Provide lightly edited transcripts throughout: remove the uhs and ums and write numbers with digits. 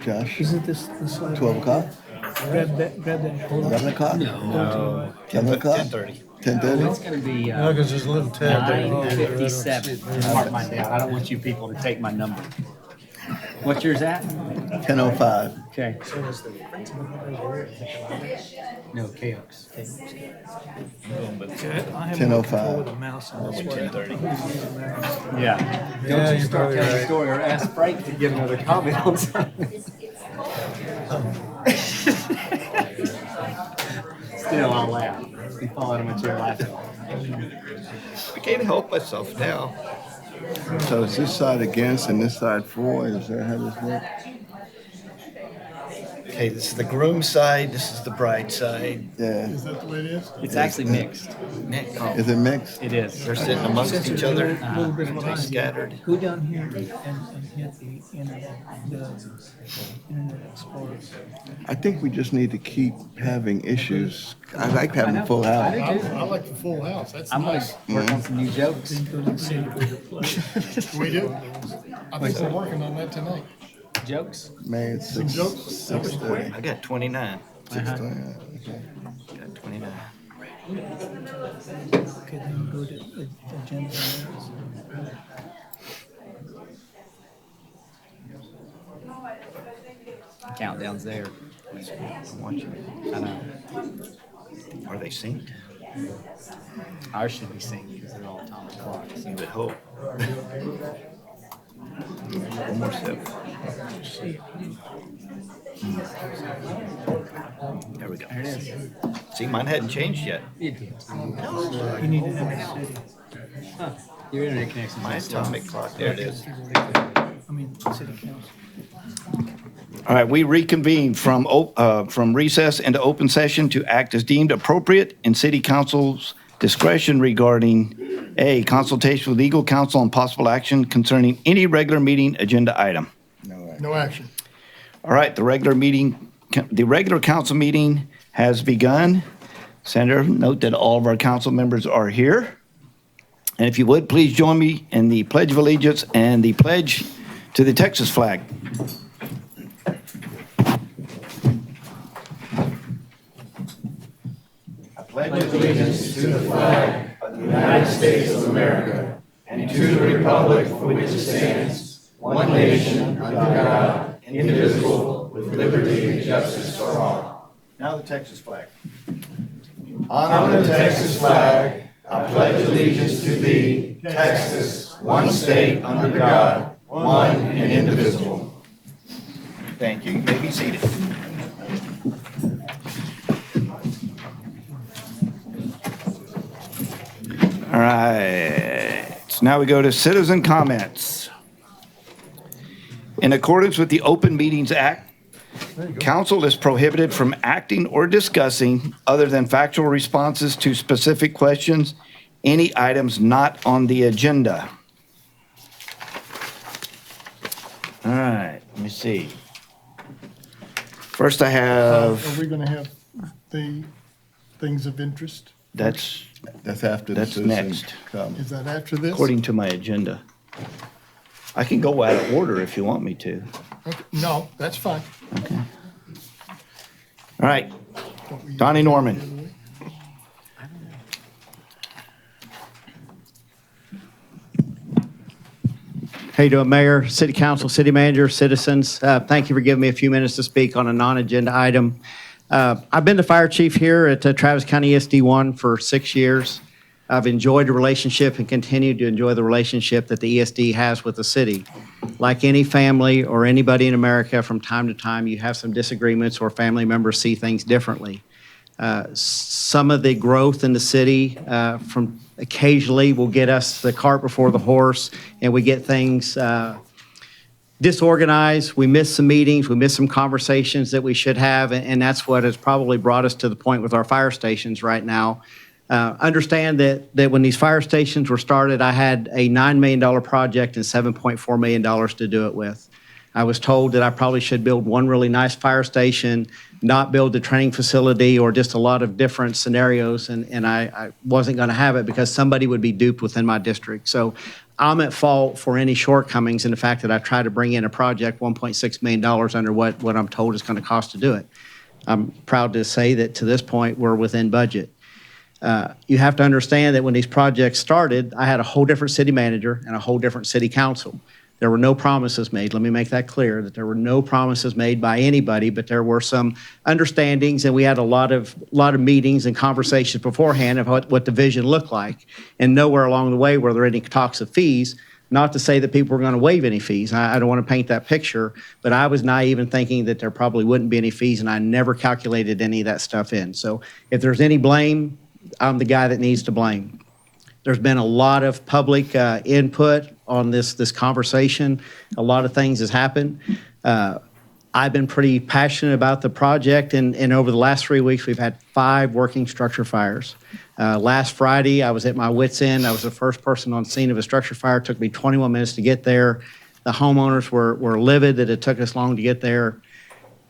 Josh, Isn't this the slide? 12 o'clock? Grab that. 11 o'clock? No. 11 o'clock? 10:30. 10:30? It's going to be No, because there's a little tab there. 9:57. Mark mine down. I don't want you people to take my number. What's yours at? 10:05. Okay. No, KOX. I have 10:05. more control with the mouse on this one. 10:30. Yeah. Yeah, Don't you you're start probably telling a right. story or ask Frank to give another comment on something. Still, I'll laugh. You fall out of my chair laughing. I can't help myself now. So is this side against and this side for? Is that how this works? Okay, this is the groom side, this is the bride side. Yeah. Is that the way it is? It's actually mixed. Is it mixed? It is. They're sitting amongst each other, A little bit of they time. scattered. Go down here and hit the Internet Explorer. I think we just need to keep having issues. I like having a full house. I like the full house. That's I'm going nice. to work on some new jokes. We do. I think we're working on that tonight. Jokes? Man, it's Some jokes? 6:30. I got 29. 6:30. Okay. Got 29. Okay, then go to agenda. Countdown's there. I'm watching. I know. Are they synced? Ours should be synced because they're all atomic clocks. You would hope. One more sip. There we go. There it is. See, mine hadn't changed yet. It did. You need to have it city. Huh. Your internet connection's My not slow. atomic clock, there it is. I mean, city council. All right, we reconvene from recess into open session to act as deemed appropriate in city council's discretion regarding A, consultation with legal counsel on possible action concerning any regular meeting agenda item. No action. All right, the regular council meeting has begun. Senator, note that all of our council members are here. And if you would, please join me in the Pledge of Allegiance and the pledge to the Texas flag. I pledge allegiance to the flag of the United States of America and to the republic for which it stands, one nation, under God, indivisible, with liberty and justice for all. Now the Texas flag. On the Texas flag, I pledge allegiance to thee, Texas, one state under God, one and indivisible. Thank you. You may be seated. All right. So now we go to citizen comments. In accordance with the Open Meetings Act, council is prohibited from acting or discussing, other than factual responses to specific questions, any items not on the agenda. All right, let me see. First I Are have, we gonna have the things of interest? that's That's after the That's citizen next. comment. Is that after this? according to my agenda. I can go out of order if you want me to. Okay. No, that's fine. Okay. All right, Donnie Norman. How you doing, Mayor, City Council, City Manager, citizens? Thank you for giving me a few minutes to speak on a non-agenda item. I've been the fire chief here at Travis County ESD1 for 6 years. I've enjoyed the relationship and continue to enjoy the relationship that the ESD has with the city. Like any family or anybody in America, from time to time, you have some disagreements or family members see things differently. Some of the growth in the city from occasionally will get us the cart before the horse, and we get things disorganized. We miss some meetings, we miss some conversations that we should have, and that's what has probably brought us to the point with our fire stations right now. Understand that when these fire stations were started, I had a $9 million project and $7.4 million to do it with. I was told that I probably should build one really nice fire station, not build a training facility or just a lot of different scenarios, and I wasn't going to have it because somebody would be duped within my district. So I'm at fault for any shortcomings in the fact that I tried to bring in a project $1.6 million under what I'm told is going to cost to do it. I'm proud to say that to this point, we're within budget. You have to understand that when these projects started, I had a whole different city manager and a whole different city council. There were no promises made. Let me make that clear, that there were no promises made by anybody, but there were some understandings, and we had a lot of meetings and conversations beforehand of what the vision looked like. And nowhere along the way were there any talks of fees. Not to say that people were going to waive any fees. I don't want to paint that picture, but I was naive in thinking that there probably wouldn't be any fees, and I never calculated any of that stuff in. So if there's any blame, I'm the guy that needs to blame. There's been a lot of public input on this conversation. A lot of things has happened. I've been pretty passionate about the project, and over the last 3 weeks, we've had 5 working structure fires. Last Friday, I was at my wit's end. I was the first person on scene of a structure fire. It took me 21 minutes to get there. The homeowners were livid that it took us long to get there.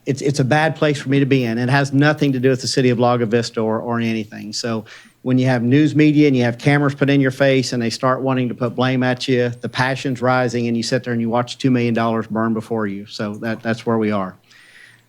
It's a bad place for me to be in. It has nothing to do with the city of Lago Vista or anything. So when you have news media and you have cameras put in your face and they start wanting to put blame at you, the passion's rising, and you sit there and you watch $2 million burn before you. So that's where we are.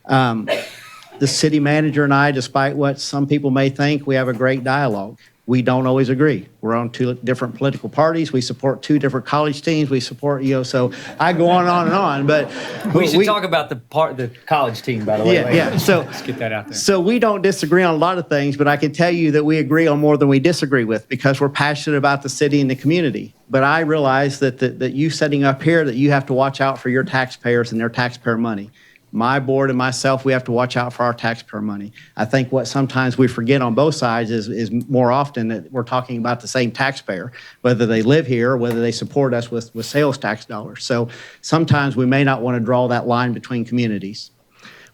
The city manager and I, despite what some people may think, we have a great dialogue. We don't always agree. We're on 2 different political parties. We support 2 different college teams. We support, so I go on and on, but We should talk about the college team, by the way. later. Yeah. So let's get that out there. So we don't disagree on a lot of things, but I can tell you that we agree on more than we disagree with because we're passionate about the city and the community. But I realize that you setting up here, that you have to watch out for your taxpayers and their taxpayer money. My board and myself, we have to watch out for our taxpayer money. I think what sometimes we forget on both sides is more often that we're talking about the same taxpayer, whether they live here or whether they support us with sales tax dollars. So sometimes we may not want to draw that line between communities.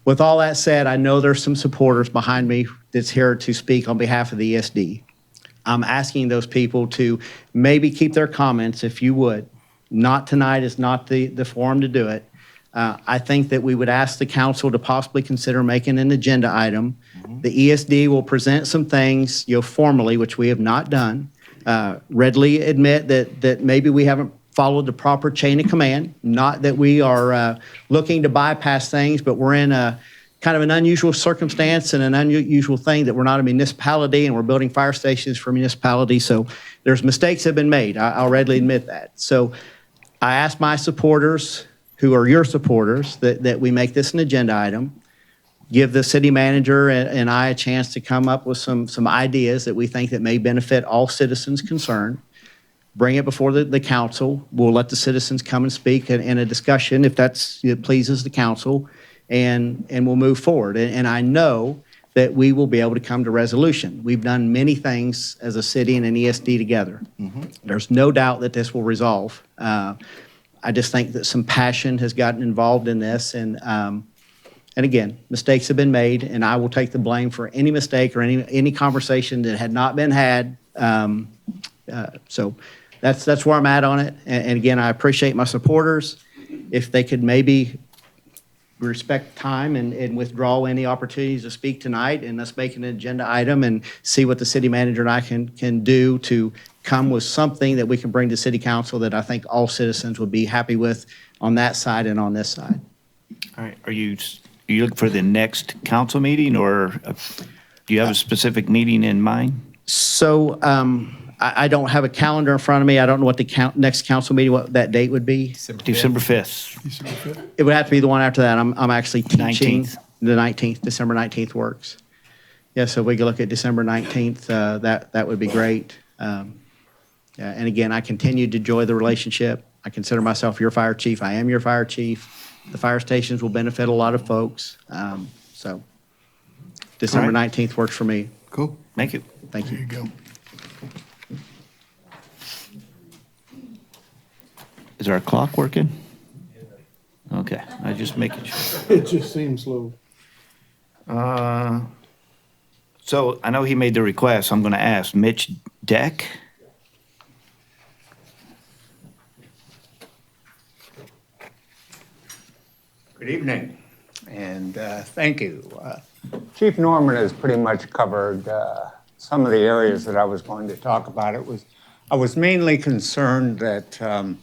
With all that said, I know there's some supporters behind me that's here to speak on behalf of the ESD. I'm asking those people to maybe keep their comments, if you would. Not tonight is not the forum to do it. I think that we would ask the council to possibly consider making an agenda item. The ESD will present some things, formally, which we have not done. Readily admit that maybe we haven't followed the proper chain of command. Not that we are looking to bypass things, but we're in a kind of an unusual circumstance and an unusual thing that we're not a municipality and we're building fire stations for municipalities. So there's mistakes have been made. I'll readily admit that. So I ask my supporters, who are your supporters, that we make this an agenda item, give the city manager and I a chance to come up with some ideas that we think that may benefit all citizens concerned, bring it before the council. We'll let the citizens come and speak in a discussion if it pleases the council, and we'll move forward. And I know that we will be able to come to resolution. We've done many things as a city and an ESD together. There's no doubt that this will resolve. I just think that some passion has gotten involved in this, and again, mistakes have been made, and I will take the blame for any mistake or any conversation that had not been had. So that's where I'm at on it. And again, I appreciate my supporters. If they could maybe respect time and withdraw any opportunities to speak tonight, and let's make an agenda item and see what the city manager and I can do to come with something that we can bring to city council that I think all citizens would be happy with on that side and on this side. All right, are you looking for the next council meeting, or do you have a specific meeting in mind? So I don't have a calendar in front of me. I don't know what the next council meeting, what that date would be. December 5th. December 5th. It would have to be the one after that. I'm actually teaching. 19th. The 19th, December 19th works. Yeah, so we could look at December 19th. That would be great. And again, I continue to enjoy the relationship. I consider myself your fire chief. I am your fire chief. The fire stations will benefit a lot of folks. So December All right. 19th works for me. Cool. Thank you. Thank There you. you go. Is our clock working? Okay, I just making sure. It just seems low. So I know he made the request. I'm going to ask Mitch Deck. Good evening, and thank you. Chief Norman has pretty much covered some of the areas that I was going to talk about. It was I was mainly concerned that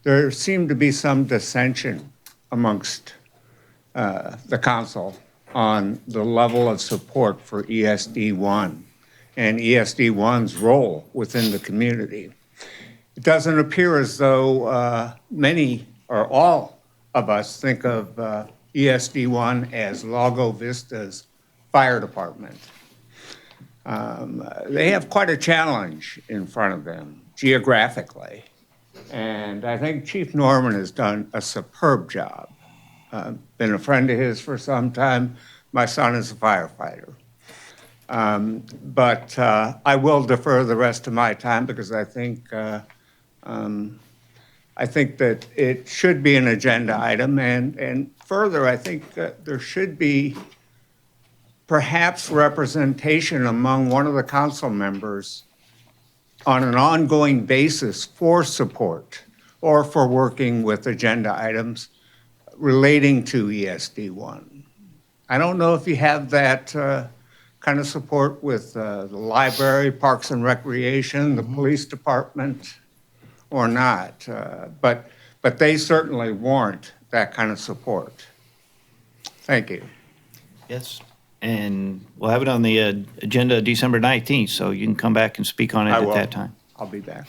there seemed to be some dissension amongst the council on the level of support for ESD1 and ESD1's role within the community. It doesn't appear as though many or all of us think of ESD1 as Lago Vista's fire department. They have quite a challenge in front of them geographically. And I think Chief Norman has done a superb job. Been a friend of his for some time. My son is a firefighter. But I will defer the rest of my time because I think that it should be an agenda item. And further, I think that there should be perhaps representation among one of the council members on an ongoing basis for support or for working with agenda items relating to ESD1. I don't know if you have that kind of support with the library, Parks and Recreation, the police department, or not. But they certainly warrant that kind of support. Thank you. Yes. And we'll have it on the agenda December 19th, so you can come back and speak on it I at will. that time. I'll be back.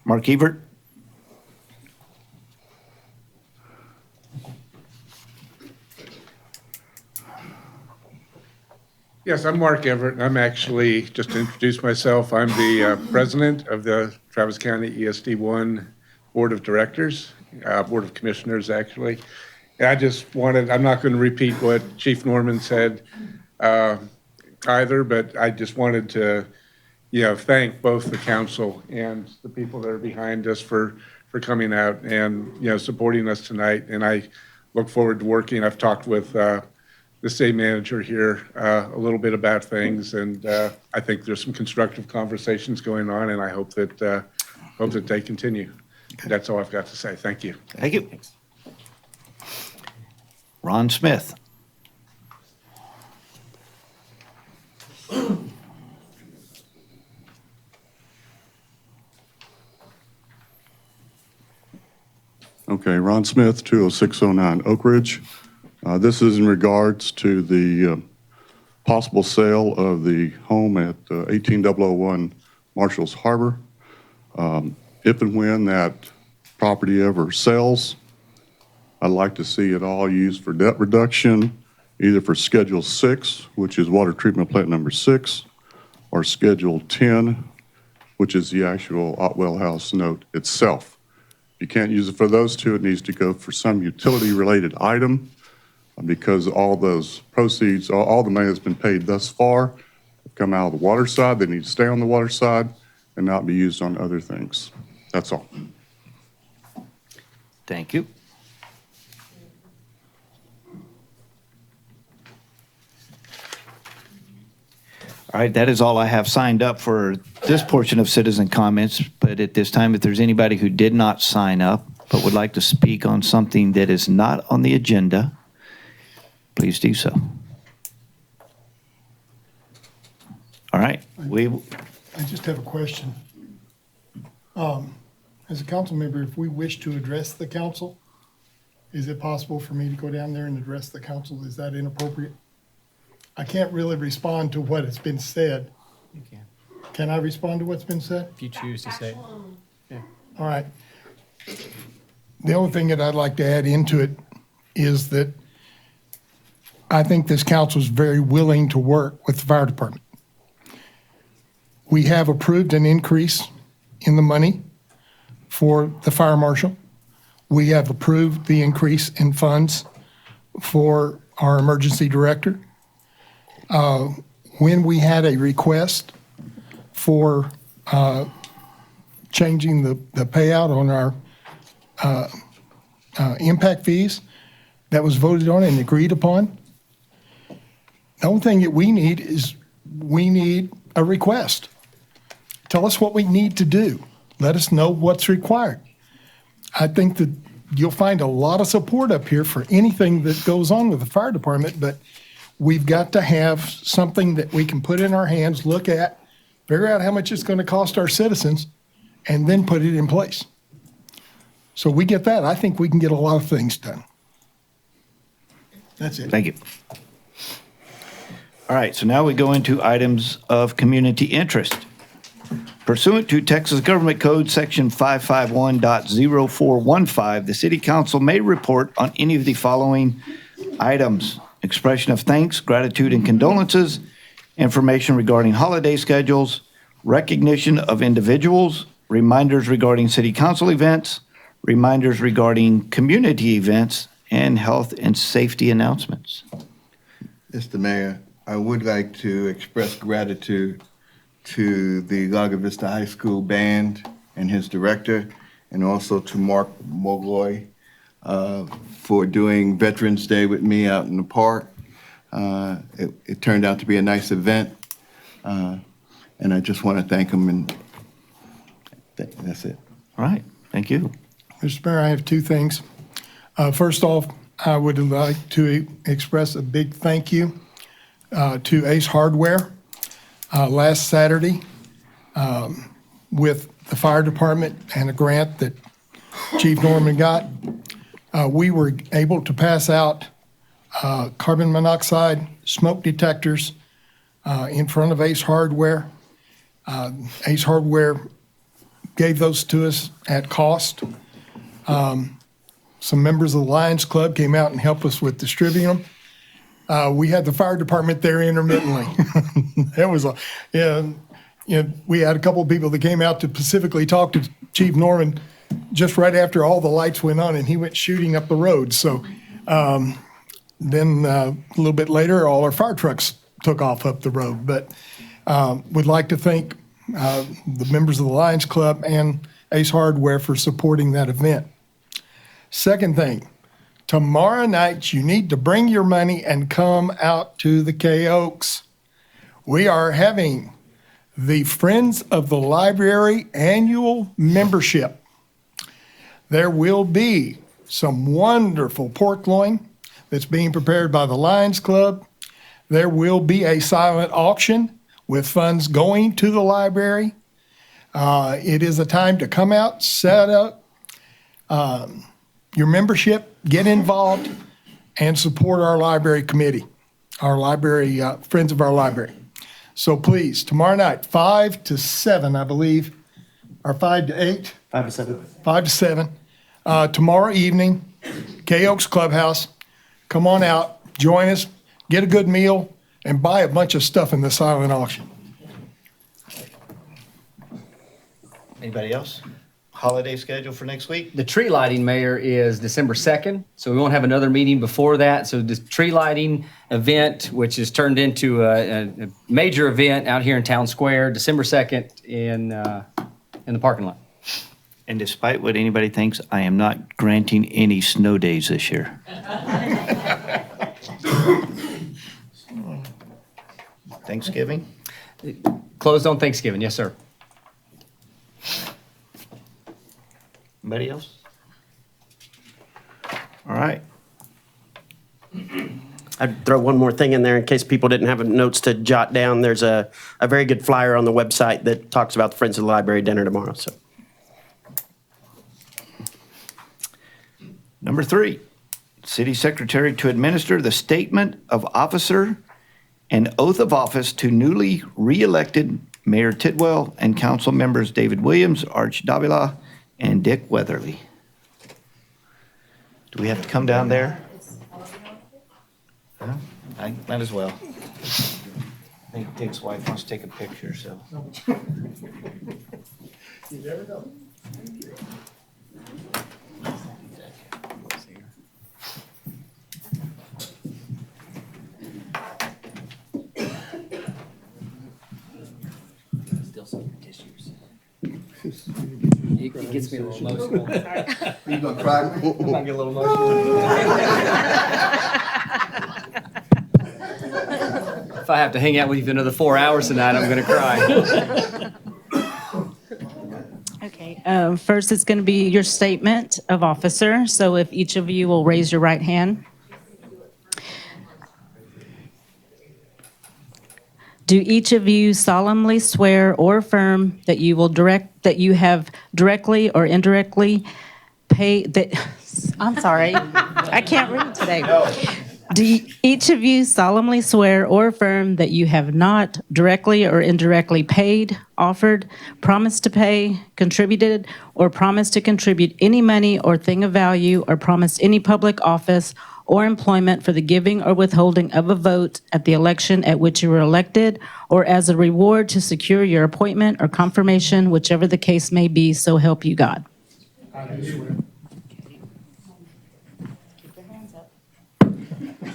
Mark Evert? Yes, I'm Mark Everett, and I'm actually, just to introduce myself, I'm the president of the Travis County ESD1 Board of Directors, Board of Commissioners, actually. And I just wanted, I'm not going to repeat what Chief Norman said either, but I just wanted to, thank both the council and the people that are behind us for coming out and, supporting us tonight. And I look forward to working. I've talked with the city manager here a little bit about things, and I think there's some constructive conversations going on, and I hope that they continue. That's all I've got to say. Thank you. Thank you. Ron Smith? Okay, Ron Smith, 20609 Oak Ridge. This is in regards to the possible sale of the home at 18001 Marshall's Harbor. If and when that property ever sells, I'd like to see it all used for debt reduction, either for Schedule 6, which is water treatment plant number 6, or Schedule 10, which is the actual Otwell House note itself. If you can't use it for those two, it needs to go for some utility-related item, because all those proceeds, all the money that's been paid thus far have come out of the water side. They need to stay on the water side and not be used on other things. That's all. Thank you. All right, that is all I have signed up for this portion of citizen comments. But at this time, if there's anybody who did not sign up but would like to speak on something that is not on the agenda, please do so. All right, I just have a question. As a council member, if we wish to address the council, is it possible for me to go down there and address the council? Is that inappropriate? I can't really respond to what has been said. You can, Can I respond to what's been said? if you choose to say it. Yeah. All right. The only thing that I'd like to add into it is that I think this council is very willing to work with the fire department. We have approved an increase in the money for the fire marshal. We have approved the increase in funds for our emergency director. When we had a request for changing the payout on our impact fees, that was voted on and agreed upon. The only thing that we need is a request. Tell us what we need to do. Let us know what's required. I think that you'll find a lot of support up here for anything that goes on with the fire department, but we've got to have something that we can put in our hands, look at, figure out how much it's going to cost our citizens, and then put it in place. So we get that. I think we can get a lot of things done. That's it. Thank you. All right, so now we go into items of community interest. Pursuant to Texas Government Code Section 551.0415, the City Council may report on any of the following items: expression of thanks, gratitude, and condolences, information regarding holiday schedules, recognition of individuals, reminders regarding City Council events, reminders regarding community events, and health and safety announcements. Mr. Mayor, I would like to express gratitude to the Lago Vista High School band and his director, and also to Mark Mogloy for doing Veterans Day with me out in the park. It turned out to be a nice event, and I just want to thank him, and that's it. All right, thank you. Mr. Mayor, I have two things. First off, I would like to express a big thank you to Ace Hardware. Last Saturday, with the fire department and a grant that Chief Norman got, we were able to pass out carbon monoxide smoke detectors in front of Ace Hardware. Ace Hardware gave those to us at cost. Some members of the Lions Club came out and helped us with distributing them. We had the fire department there intermittently. It was we had a couple of people that came out to specifically talk to Chief Norman just right after all the lights went on, and he went shooting up the road. So then a little bit later, all our fire trucks took off up the road. But would like to thank the members of the Lions Club and Ace Hardware for supporting that event. Second thing, tomorrow night you need to bring your money and come out to the K Oaks. We are having the Friends of the Library annual membership. There will be some wonderful pork loin that's being prepared by the Lions Club. There will be a silent auction with funds going to the library. It is a time to come out, set up your membership, get involved, and support our library committee, our library, Friends of our Library. So please, tomorrow night, 5 to 7, I believe, or 5 to 8? 5 to 7. 5 to 7. Tomorrow evening, K Oaks Clubhouse. Come on out, join us, get a good meal, and buy a bunch of stuff in the silent auction. Anybody else? Holiday schedule for next week? The tree lighting, Mayor, is December 2nd, so we won't have another meeting before that. So this tree lighting event, which is turned into a major event out here in Town Square, December 2nd in the parking lot. And despite what anybody thinks, I am not granting any snow days this year. Thanksgiving? Closed on Thanksgiving, yes, sir. Anybody else? All right. I'd throw one more thing in there in case people didn't have notes to jot down. There's a very good flyer on the website that talks about the Friends of the Library dinner tomorrow. So, Number 3, City Secretary to administer the statement of officer and oath of office to newly re-elected Mayor Tidwell and council members David Williams, Arch Davila, and Dick Weatherly. Do we have to come down there? I might as well. I think Dick's wife wants to take a picture, so. You never know. It gets me a little emotional. You gonna cry? I might get a little emotional. If I have to hang out with you for another 4 hours tonight, I'm going to cry. Okay, first it's going to be your statement of officer. So if each of you will raise your right hand. Do each of you solemnly swear or affirm that you have directly or indirectly I'm sorry, I can't read today. Do each of you solemnly swear or affirm that you have not directly or indirectly paid, offered, promised to pay, contributed, or promised to contribute any money or thing of value, or promised any public office or employment for the giving or withholding of a vote at the election at which you were elected, or as a reward to secure your appointment or confirmation, whichever the case may be, so help you God?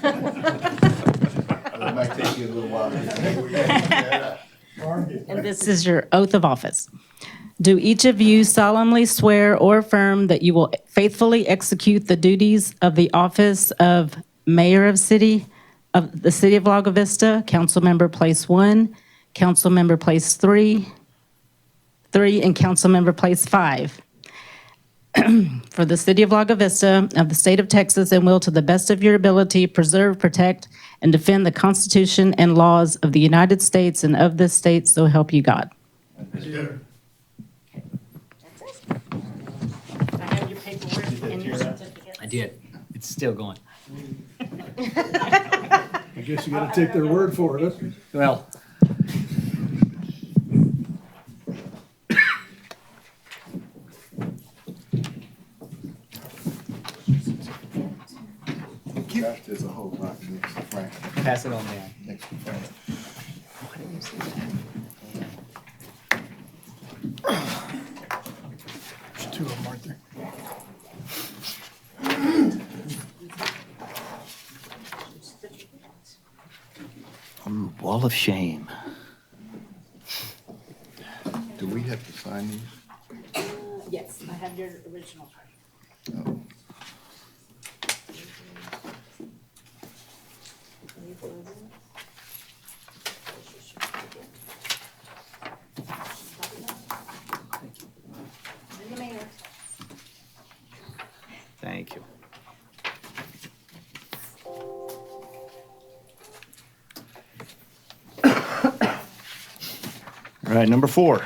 It might take you a little while. And this is your oath of office. Do each of you solemnly swear or affirm that you will faithfully execute the duties of the office of Mayor of the City of Lago Vista, Councilmember Place 1, Councilmember Place 3, and Councilmember Place 5 for the City of Lago Vista of the State of Texas, and will, to the best of your ability, preserve, protect, and defend the Constitution and laws of the United States and of this state, so help you God? I have your paperwork and your certificate. I did. It's still going. I guess you gotta take their word for it. Well, Gosh, there's a whole lot next to Frank. pass it on down. Next to Frank. There's two of them, aren't there? Wall of shame. Do we have to sign these? Yes, I have your original. No. Thank you. All right, number 4.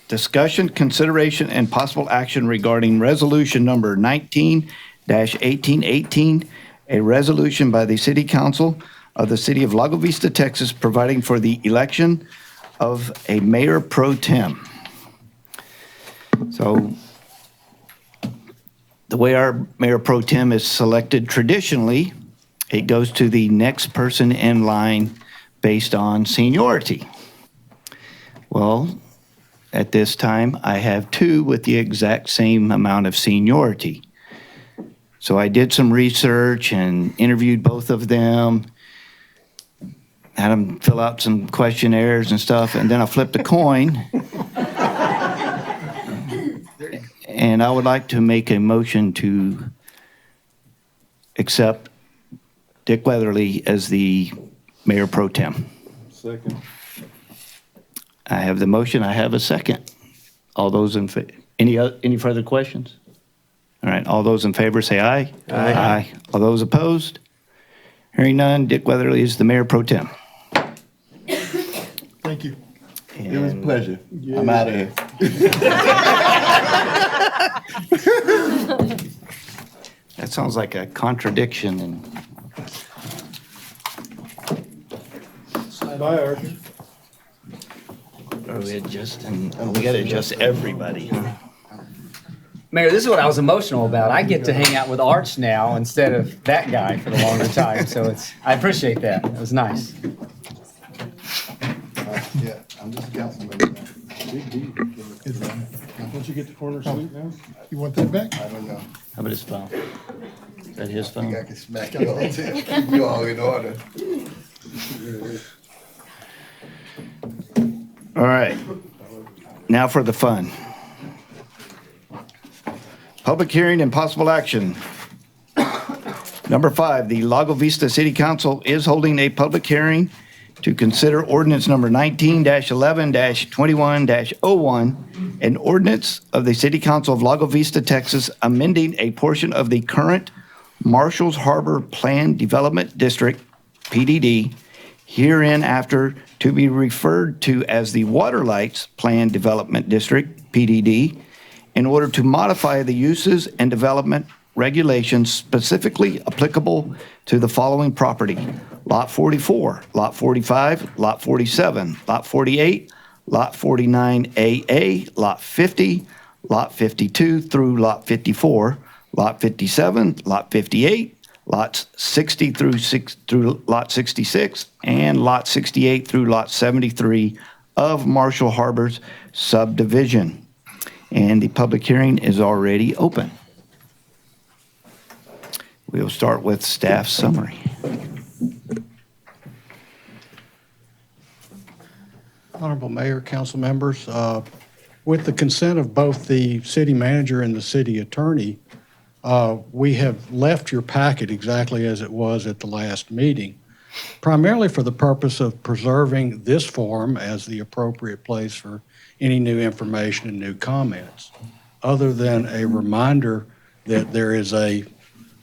Discussion, consideration, and possible action regarding resolution number 19-1818, a resolution by the City Council of the City of Lago Vista, Texas, providing for the election of a mayor pro tem. So the way our mayor pro tem is selected traditionally, it goes to the next person in line based on seniority. Well, at this time, I have 2 with the exact same amount of seniority. So I did some research and interviewed both of them, had them fill out some questionnaires and stuff, and then I flipped a coin. And I would like to make a motion to accept Dick Weatherly as the mayor pro tem. Second. I have the motion, I have a second. All those in, any further questions? All right, all those in favor say aye. Aye. All those opposed? Hearing none, Dick Weatherly is the mayor pro tem. Thank you. It was a pleasure. I'm out of here. That sounds like a contradiction and Bye, Arthur. are we adjusting? We gotta adjust everybody, huh? Mayor, this is what I was emotional about. I get to hang out with Arch now instead of that guy for the longer time, so I appreciate that. It was nice. Yeah, I'm just a council member now. Big deal. Don't you get the corner suite now? You want that back? I don't know. How about his phone? Is that his I think I phone? can smack you all too. Keep you all in order. All right, now for the fun. Public hearing and possible action. Number 5, the Lago Vista City Council is holding a public hearing to consider ordinance number 19-11-21-01, an ordinance of the City Council of Lago Vista, Texas, amending a portion of the current Marshall's Harbor Plan Development District, PDD, hereinafter to be referred to as the Waterlights Planned Development District, PDD, in order to modify the uses and development regulations specifically applicable to the following property: Lot 44, Lot 45, Lot 47, Lot 48, Lot 49AA, Lot 50, Lot 52 through Lot 54, Lot 57, Lot 58, Lots 60 through Lot 66, and Lot 68 through Lot 73 of Marshall Harbor's subdivision. And the public hearing is already open. We'll start with staff summary. Honorable Mayor, council members, with the consent of both the city manager and the city attorney, we have left your packet exactly as it was at the last meeting, primarily for the purpose of preserving this forum as the appropriate place for any new information and new comments, other than a reminder that there is a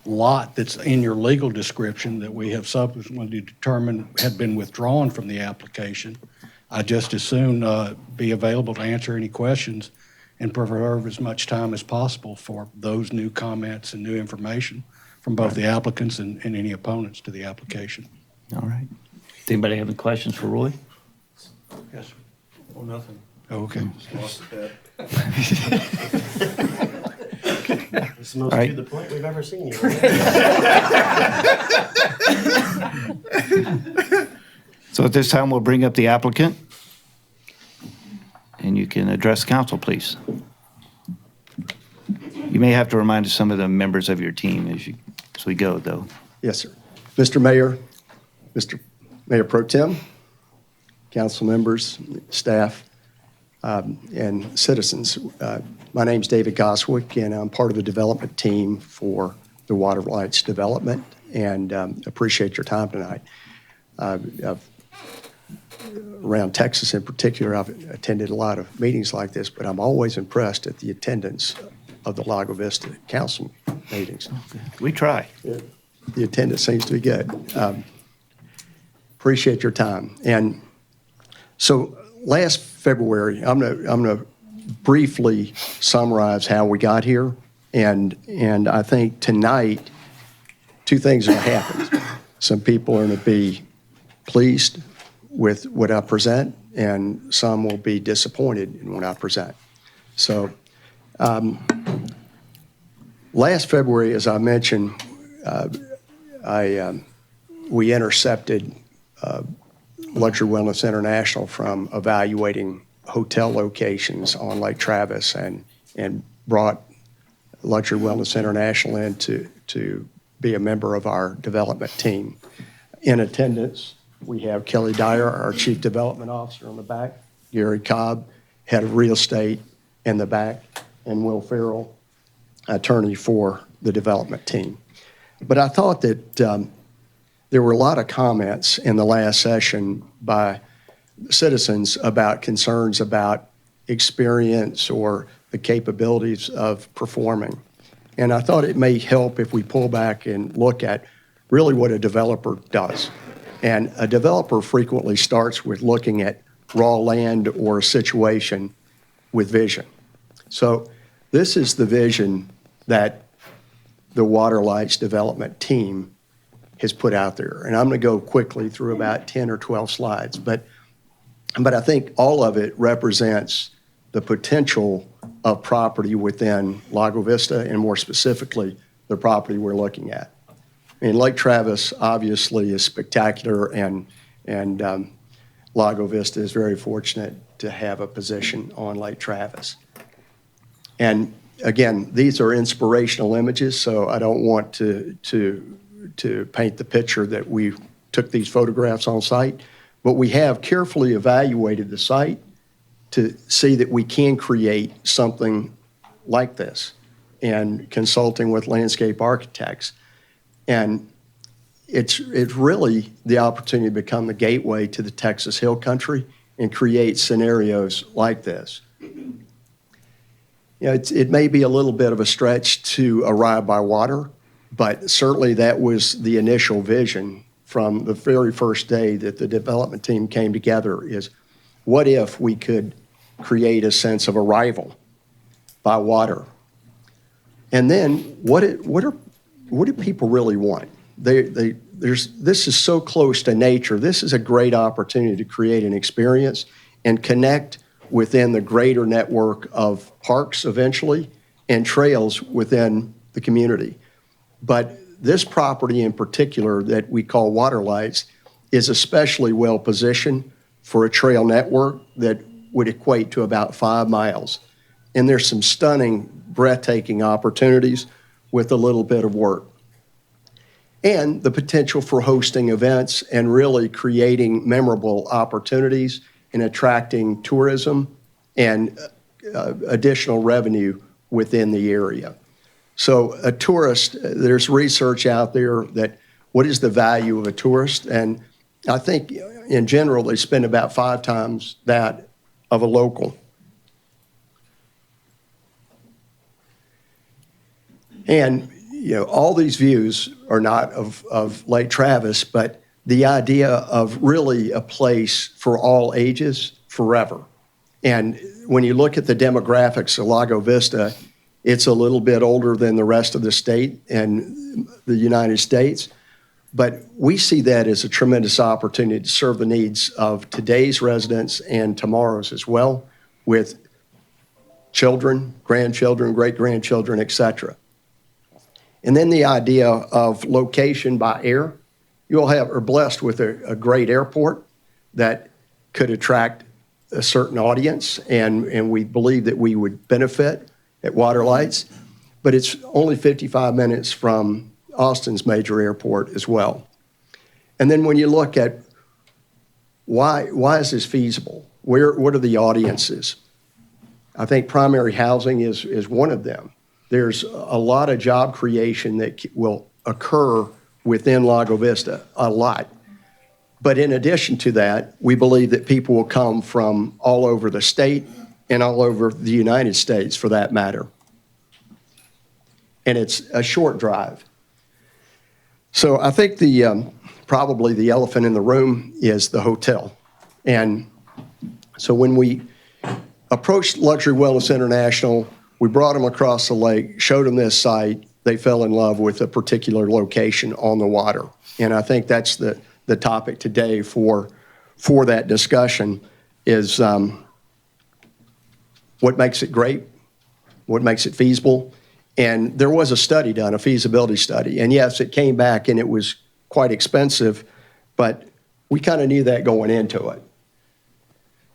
lot that's in your legal description that we have subsequently determined had been withdrawn from the application. I just as soon be available to answer any questions and preserve as much time as possible for those new comments and new information from both the applicants and any opponents to the application. All right. Does anybody have any questions for Roy? Yes. Oh, nothing. Okay. Lost that. It's the most All right. to the point we've ever seen you. So at this time, we'll bring up the applicant. And you can address council, please. You may have to remind us some of the members of your team as we go, though. Yes, sir. Mr. Mayor, Mr. Mayor Pro Tem, council members, staff, and citizens. My name's David Goswick, and I'm part of the development team for the Waterlights development, and appreciate your time tonight. Around Texas in particular, I've attended a lot of meetings like this, but I'm always impressed at the attendance of the Lago Vista council meetings. We try. The attendance seems to be good. Appreciate your time. And so last February, I'm gonna briefly summarize how we got here. And I think tonight, two things are gonna happen. Some people are gonna be pleased with what I present, and some will be disappointed in what I present. So last February, as I mentioned, we intercepted Luxury Wellness International from evaluating hotel locations on Lake Travis and brought Luxury Wellness International in to be a member of our development team. In attendance, we have Kelly Dyer, our Chief Development Officer, on the back, Gary Cobb, Head of Real Estate, in the back, and Will Farrell, attorney for the development team. But I thought that there were a lot of comments in the last session by citizens about concerns about experience or the capabilities of performing. And I thought it may help if we pull back and look at really what a developer does. And a developer frequently starts with looking at raw land or a situation with vision. So this is the vision that the Waterlights development team has put out there. And I'm going to go quickly through about 10 or 12 slides, but I think all of it represents the potential of property within Lago Vista, and more specifically, the property we're looking at. I mean, Lake Travis obviously is spectacular, and Lago Vista is very fortunate to have a position on Lake Travis. And again, these are inspirational images, so I don't want to paint the picture that we took these photographs on site, but we have carefully evaluated the site to see that we can create something like this, and consulting with landscape architects. And it's really the opportunity to become the gateway to the Texas Hill Country and create scenarios like this. You know, it may be a little bit of a stretch to arrive by water, but certainly that was the initial vision from the very first day that the development team came together is, what if we could create a sense of arrival by water? And then what do people really want? This is so close to nature. This is a great opportunity to create an experience and connect within the greater network of parks eventually and trails within the community. But this property in particular that we call Waterlights is especially well positioned for a trail network that would equate to about 5 miles. And there's some stunning, breathtaking opportunities with a little bit of work. And the potential for hosting events and really creating memorable opportunities and attracting tourism and additional revenue within the area. So a tourist, there's research out there that what is the value of a tourist? And I think in general, they spend about 5 times that of a local. And, you know, all these views are not of Lake Travis, but the idea of really a place for all ages forever. And when you look at the demographics of Lago Vista, it's a little bit older than the rest of the state and the United States. But we see that as a tremendous opportunity to serve the needs of today's residents and tomorrow's as well, with children, grandchildren, great-grandchildren, et cetera. And then the idea of location by air. You all are blessed with a great airport that could attract a certain audience, and we believe that we would benefit at Waterlights. But it's only 55 minutes from Austin's major airport as well. And then when you look at why is this feasible? What are the audiences? I think primary housing is one of them. There's a lot of job creation that will occur within Lago Vista, a lot. But in addition to that, we believe that people will come from all over the state and all over the United States for that matter. And it's a short drive. So I think probably the elephant in the room is the hotel. And so when we approached Luxury Wellness International, we brought them across the lake, showed them this site. They fell in love with a particular location on the water. And I think that's the topic today for that discussion is what makes it great, what makes it feasible. And there was a study done, a feasibility study. And yes, it came back and it was quite expensive, but we kind of knew that going into it.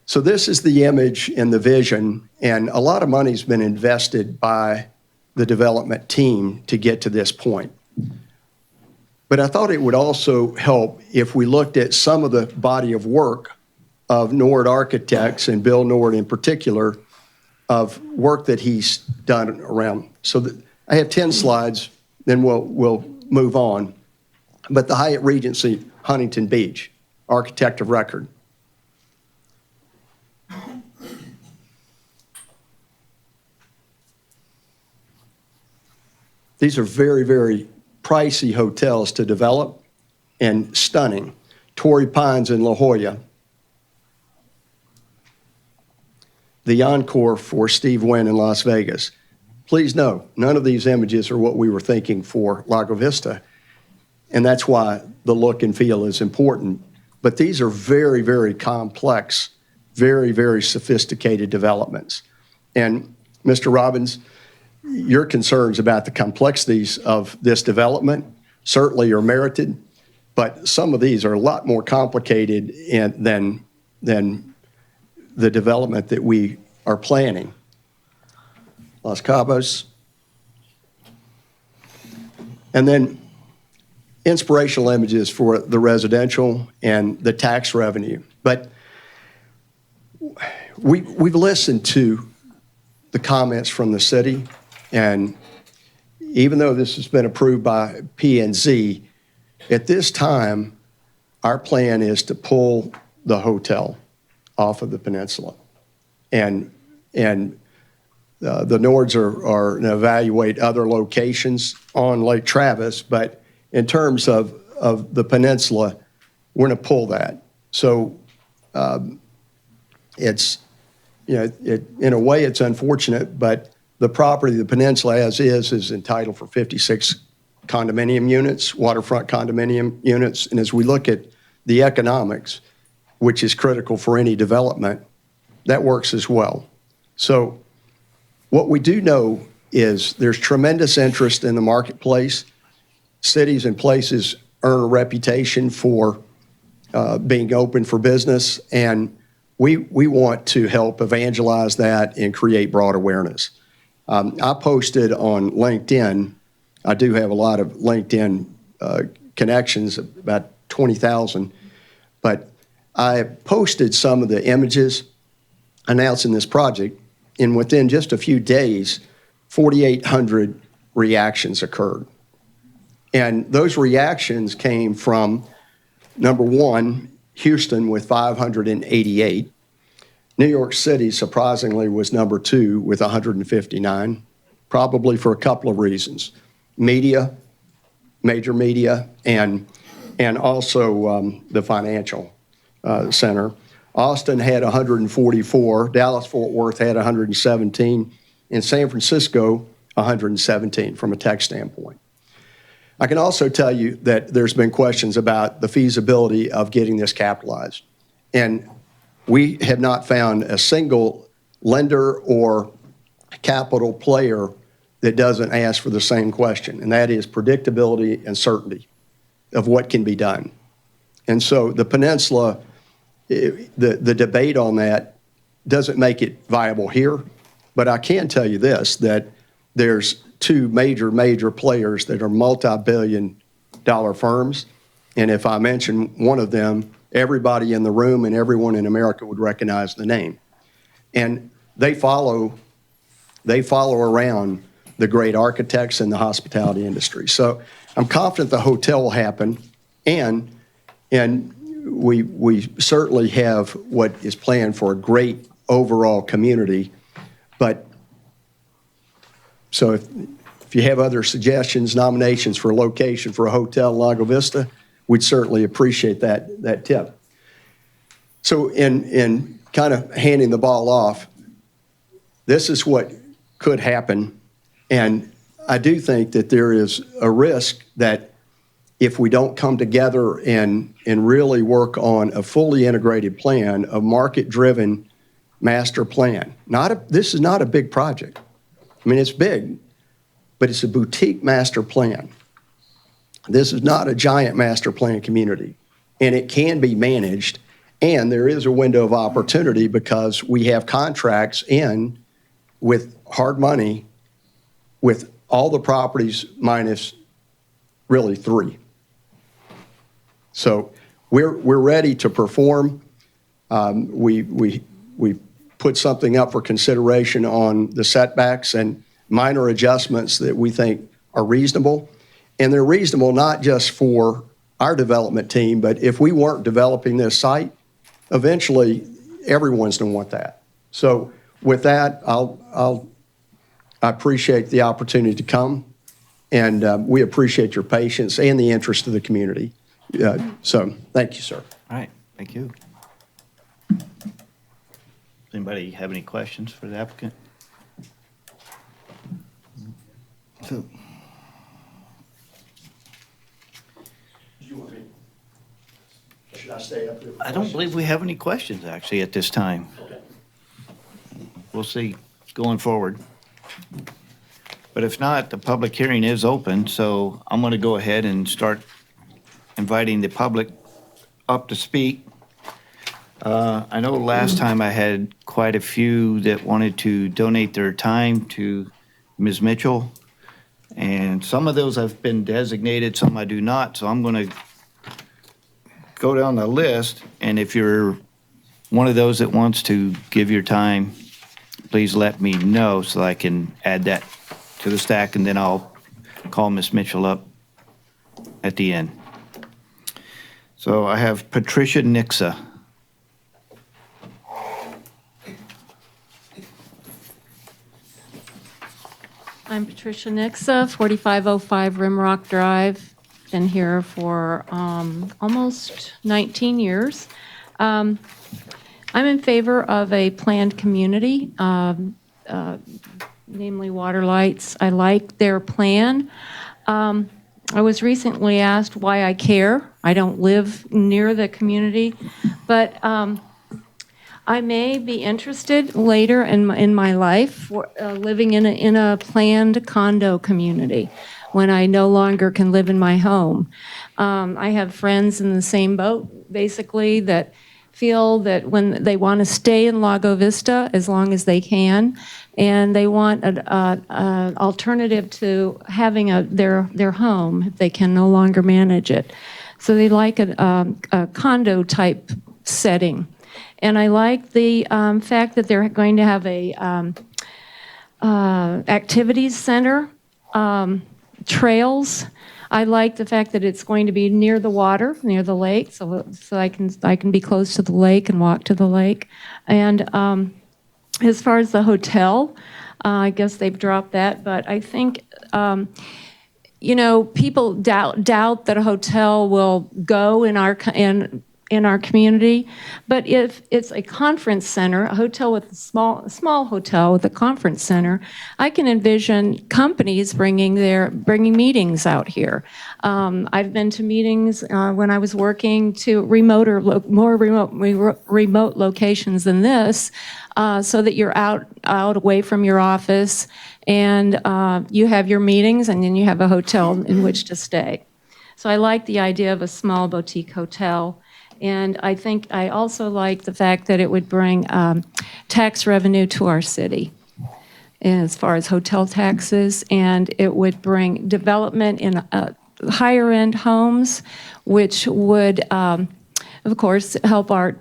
So this is the image and the vision, and a lot of money's been invested by the development team to get to this point. But I thought it would also help if we looked at some of the body of work of Nord Architects and Bill Nord in particular, of work that he's done around. So I have 10 slides, then we'll move on. But the Hyatt Regency Huntington Beach, architect of record. These are very, very pricey hotels to develop and stunning. Torrey Pines in La Jolla. The Encore for Steve Wynn in Las Vegas. Please know, none of these images are what we were thinking for Lago Vista. And that's why the look and feel is important. But these are very, very complex, very, very sophisticated developments. And Mr. Robbins, your concerns about the complexities of this development certainly are merited, but some of these are a lot more complicated than the development that we are planning. Los Cabos. And then inspirational images for the residential and the tax revenue. But we've listened to the comments from the city, and even though this has been approved by P&Z, at this time, our plan is to pull the hotel off of the peninsula. And the Nords are going to evaluate other locations on Lake Travis, but in terms of of the peninsula, we're going to pull that. So it's, you know, in a way, it's unfortunate, but the property the peninsula as is entitled for 56 condominium units, waterfront condominium units. And as we look at the economics, which is critical for any development, that works as well. So what we do know is there's tremendous interest in the marketplace. Cities and places earn a reputation for being open for business, and we want to help evangelize that and create broad awareness. I posted on LinkedIn. I do have a lot of LinkedIn connections, about 20,000, but I posted some of the images announcing this project, and within just a few days, 4,800 reactions occurred. And those reactions came from, number one, Houston with 588. New York City, surprisingly, was number two with 159, probably for a couple of reasons. Media, major media, and also the financial center. Austin had 144, Dallas-Fort Worth had 117, and San Francisco 117 from a tech standpoint. I can also tell you that there's been questions about the feasibility of getting this capitalized. And we have not found a single lender or capital player that doesn't ask for the same question, and that is predictability and certainty of what can be done. And so the peninsula, the debate on that doesn't make it viable here, but I can tell you this, that there's two major players that are multi-billion-dollar firms, and if I mention one of them, everybody in the room and everyone in America would recognize the name. And they follow around the great architects in the hospitality industry. So I'm confident the hotel will happen, and we certainly have what is planned for a great overall community. But so if you have other suggestions, nominations for a location for a hotel in Lago Vista, we'd certainly appreciate that tip. So in kind of handing the ball off, this is what could happen. And I do think that there is a risk that if we don't come together and really work on a fully integrated plan, a market-driven master plan. This is not a big project. I mean, it's big, but it's a boutique master plan. This is not a giant master plan community, and it can be managed, and there is a window of opportunity because we have contracts in with hard money with all the properties minus really 3. So we're ready to perform. We put something up for consideration on the setbacks and minor adjustments that we think are reasonable. And they're reasonable not just for our development team, but if we weren't developing this site, eventually everyone's going to want that. So with that, I appreciate the opportunity to come, and we appreciate your patience and the interest of the community. So thank you, sir. All right, thank you. Anybody have any questions for the applicant? So, Should I stay up here? I don't believe we have any questions actually at this time. Okay. We'll see going forward. But if not, the public hearing is open, so I'm going to go ahead and start inviting the public up to speak. I know last time I had quite a few that wanted to donate their time to Ms. Mitchell, and some of those have been designated, some I do not, so I'm going to go down the list, and if you're one of those that wants to give your time, please let me know so I can add that to the stack, and then I'll call Ms. Mitchell up at the end. So I have Patricia Nixa. I'm Patricia Nixa, 4505 Rimrock Drive. been here for almost 19 years. I'm in favor of a planned community, namely Water Lights. I like their plan. I was recently asked why I care. I don't live near the community, but I may be interested later in my life for living in a planned condo community when I no longer can live in my home. I have friends in the same boat, basically, that feel that when they want to stay in Lago Vista as long as they can, and they want an alternative to having their home if they can no longer manage it. So they like a condo type setting. And I like the fact that they're going to have a activities center, trails. I like the fact that it's going to be near the water, near the lake, so I can be close to the lake and walk to the lake. And as far as the hotel, I guess they've dropped that, but I think people doubt that a hotel will go in our community, but if it's a conference center, a hotel with a small hotel with a conference center, I can envision companies bringing meetings out here. I've been to meetings when I was working to more remote locations than this, so that you're out away from your office, and you have your meetings, and then you have a hotel in which to stay. So I like the idea of a small boutique hotel. And I also like the fact that it would bring tax revenue to our city as far as hotel taxes, and it would bring development in higher end homes, which would, of course, help our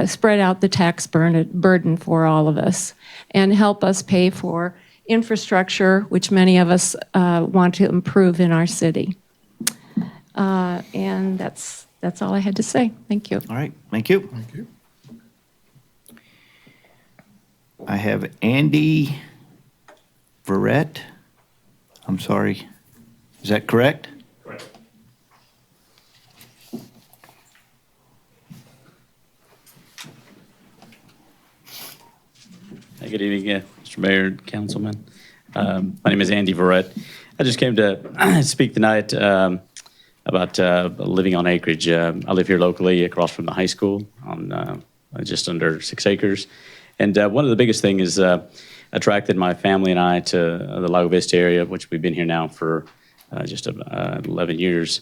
spread out the tax burden for all of us and help us pay for infrastructure, which many of us want to improve in our city. And that's all I had to say. Thank you. All right, thank you. Thank you. I have Andy Verrett. I'm sorry. Is that correct? Correct. Hey, good evening, Mr. Mayor, Councilman. My name is Andy Verrett. I just came to speak tonight about living on acreage. I live here locally across from the high school on just under 6 acres. And one of the biggest things is attracted my family and I to the Lago Vista area, which we've been here now for just 11 years,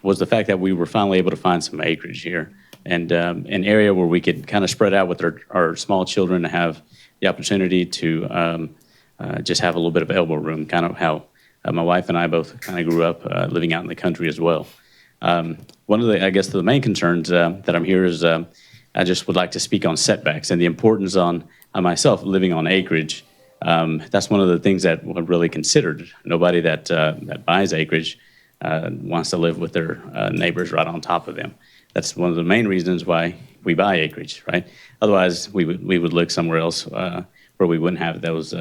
was the fact that we were finally able to find some acreage here and an area where we could kind of spread out with our small children and have the opportunity to just have a little bit of elbow room, kind of how my wife and I both kind of grew up living out in the country as well. One of the main concerns that I'm here is I just would like to speak on setbacks and the importance on myself living on acreage. That's one of the things that I've really considered. Nobody that buys acreage wants to live with their neighbors right on top of them. That's one of the main reasons why we buy acreage, right? Otherwise, we would look somewhere else where we wouldn't have those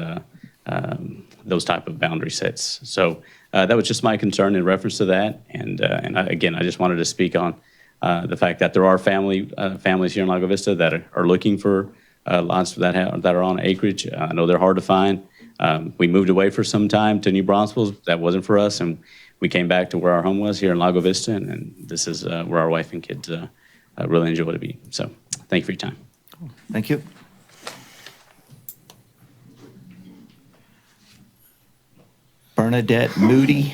type of boundary sets. So that was just my concern in reference to that. And I just wanted to speak on the fact that there are families here in Lago Vista that are looking for lots that are on acreage. I know they're hard to find. We moved away for some time to New Braunfels. That wasn't for us, and we came back to where our home was here in Lago Vista, and this is where our wife and kids really enjoy to be. So thank you for your time. Thank you. Bernadette Moody.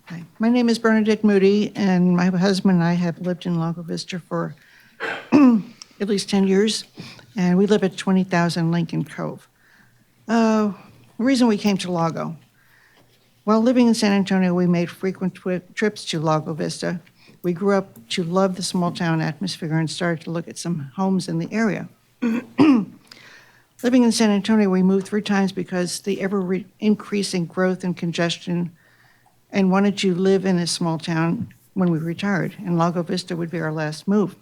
Hi, my name is Bernadette Moody, and my husband and I have lived in Lago Vista for at least 10 years, and we live at 20,000 Lincoln Cove. The reason we came to Lago, while living in San Antonio, we made frequent trips to Lago Vista. We grew up to love the small town atmosphere and started to look at some homes in the area. Living in San Antonio, we moved 3 times because the ever-increasing growth and congestion, and wanted to live in a small town when we retired, and Lago Vista would be our last move.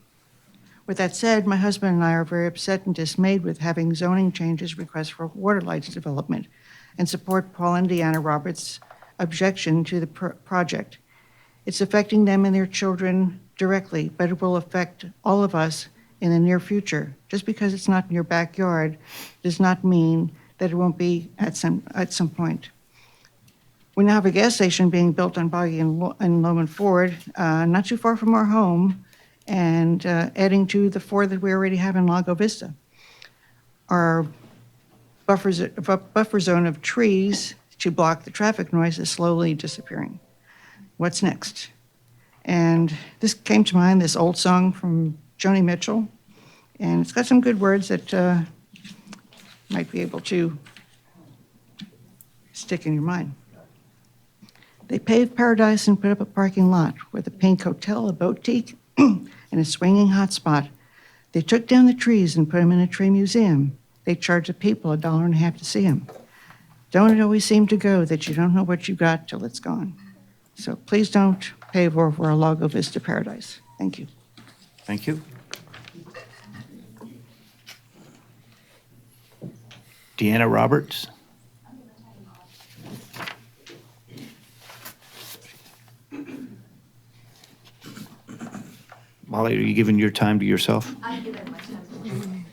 With that said, my husband and I are very upset and dismayed with having zoning changes request for water rights development and support Paul and Deanna Roberts' objection to the project. It's affecting them and their children directly, but it will affect all of us in the near future. Just because it's not in your backyard does not mean that it won't be at some point. We now have a gas station being built on Boggy and Loman Ford, not too far from our home, and adding to the 4 that we already have in Lago Vista. Our buffer zone of trees to block the traffic noise is slowly disappearing. What's next? And this came to mind, this old song from Joni Mitchell, and it's got some good words that might be able to stick in your mind. They paved paradise and put up a parking lot with a pink hotel, a boutique, and a swinging hotspot. They took down the trees and put them in a tree museum. They charge the people $1.50 to see them. Don't it always seem to go that you don't know what you got till it's gone? So please don't pave over our Lago Vista paradise. Thank you. Thank you. Deanna Roberts. Molly, are you giving your time to yourself? I give it my time.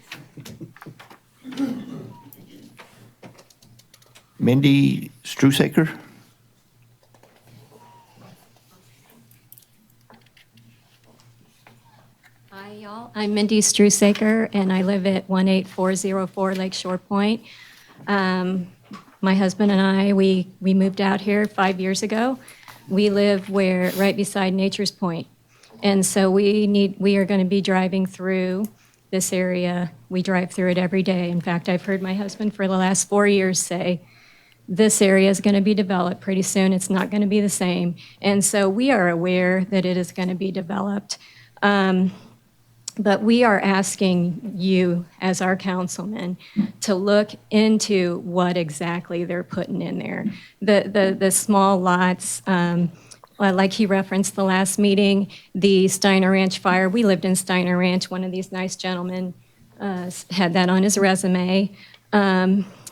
Mindy Strusaker? Hi, y'all. I'm Mindy Strusaker, and I live at 18404 Lakeshore Point. My husband and I, we moved out here 5 years ago. We live right beside Nature's Point. And so we are going to be driving through this area. We drive through it every day. In fact, I've heard my husband for the last 4 years say, this area is going to be developed pretty soon. It's not going to be the same. And so we are aware that it is going to be developed. But we are asking you, as our councilman, to look into what exactly they're putting in there. The small lots, like he referenced the last meeting, the Steiner Ranch fire. We lived in Steiner Ranch. One of these nice gentlemen had that on his resume.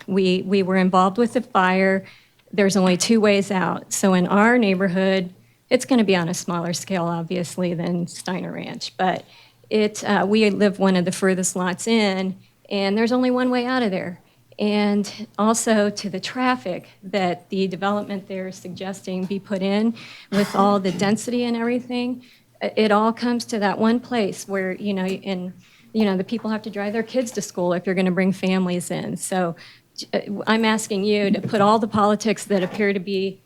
We were involved with the fire. There's only 2 ways out. So in our neighborhood, it's going to be on a smaller scale, obviously, than Steiner Ranch. But we live one of the furthest lots in, and there's only one way out of there. And also to the traffic that the development they're suggesting be put in with all the density and everything, it all comes to that one place where, the people have to drive their kids to school if you're going to bring families in. So I'm asking you to put all the politics that appear to be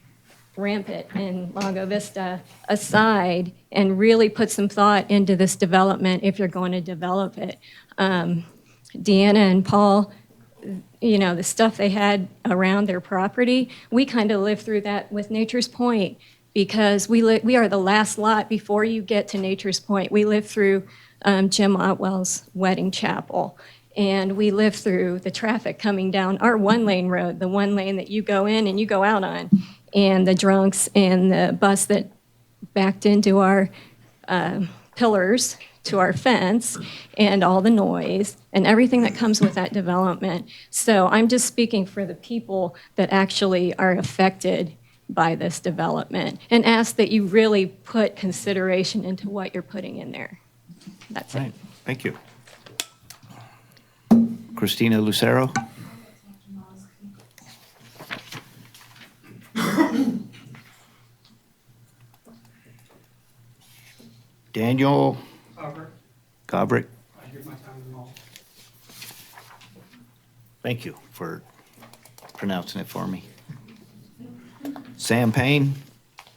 rampant in Lago Vista aside and really put some thought into this development if you're going to develop it. Deanna and Paul, the stuff they had around their property, we kind of lived through that with Nature's Point because we are the last lot before you get to Nature's Point. We lived through Jim Otwell's wedding chapel, and we lived through the traffic coming down our one-lane road, the one lane that you go in and you go out on, and the drunks and the bus that backed into our pillars to our fence and all the noise and everything that comes with that development. So I'm just speaking for the people that actually are affected by this development and ask that you really put consideration into what you're putting in there. That's it. Thank you. Christina Lucero? Daniel Cobrick. Thank you for pronouncing it for me. Sam Payne.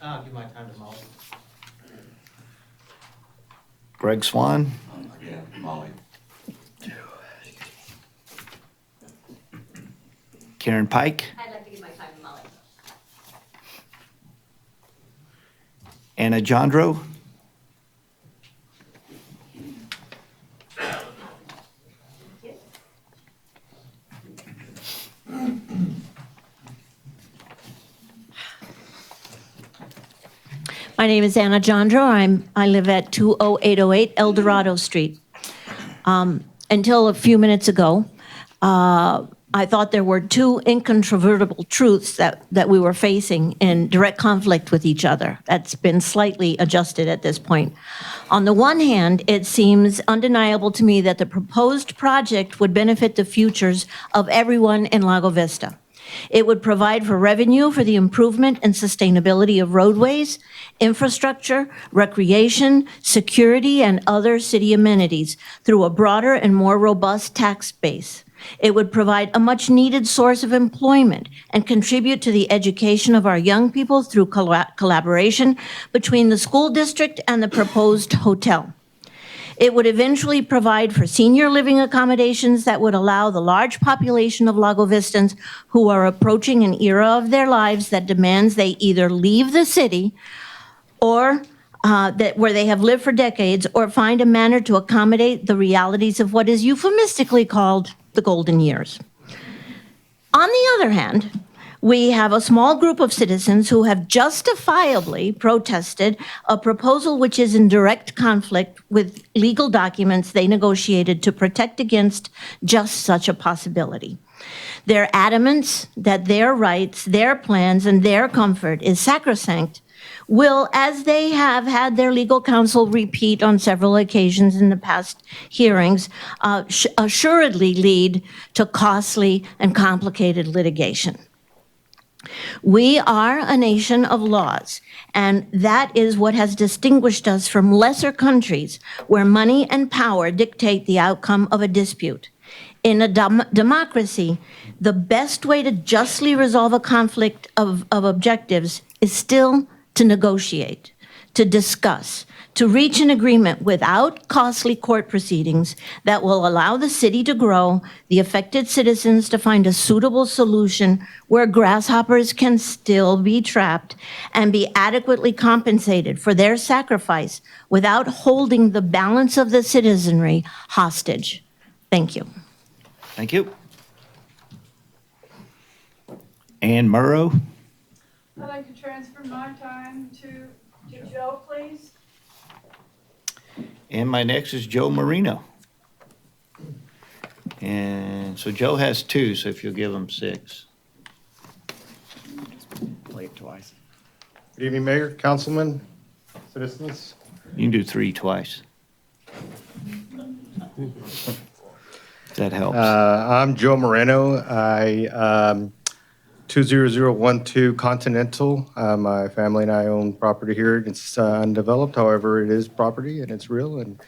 I'll give my time to Molly. Greg Swan. Again, Molly. Karen Pike. I'd like to give my time to Molly. Anna Jandro. My name is Anna Jandro. I live at 20808 El Dorado Street. Until a few minutes ago, I thought there were two incontrovertible truths that we were facing in direct conflict with each other. That's been slightly adjusted at this point. On the one hand, it seems undeniable to me that the proposed project would benefit the futures of everyone in Lago Vista. It would provide for revenue for the improvement and sustainability of roadways, infrastructure, recreation, security, and other city amenities through a broader and more robust tax base. It would provide a much-needed source of employment and contribute to the education of our young people through collaboration between the school district and the proposed hotel. It would eventually provide for senior living accommodations that would allow the large population of Lago Vistans who are approaching an era of their lives that demands they either leave the city or where they have lived for decades, or find a manner to accommodate the realities of what is euphemistically called the golden years. On the other hand, we have a small group of citizens who have justifiably protested a proposal which is in direct conflict with legal documents they negotiated to protect against just such a possibility. Their adamance that their rights, their plans, and their comfort is sacrosanct will, as they have had their legal counsel repeat on several occasions in the past hearings, assuredly lead to costly and complicated litigation. We are a nation of laws, and that is what has distinguished us from lesser countries where money and power dictate the outcome of a dispute. In a democracy, the best way to justly resolve a conflict of objectives is still to negotiate, to discuss, to reach an agreement without costly court proceedings that will allow the city to grow, the affected citizens to find a suitable solution where grasshoppers can still be trapped and be adequately compensated for their sacrifice without holding the balance of the citizenry hostage. Thank you. Thank you. Ann Murrow. I'd like to transfer my time to Joe, please. And my next is Joe Marino. And so Joe has 2, so if you'll give him 6. Play it twice. Good evening, Mayor, Councilman, citizens. You can do 3 twice. That helps. I'm Joe Moreno. I 20012 Continental. My family and I own property here. It's undeveloped, however, it is property and it's real. And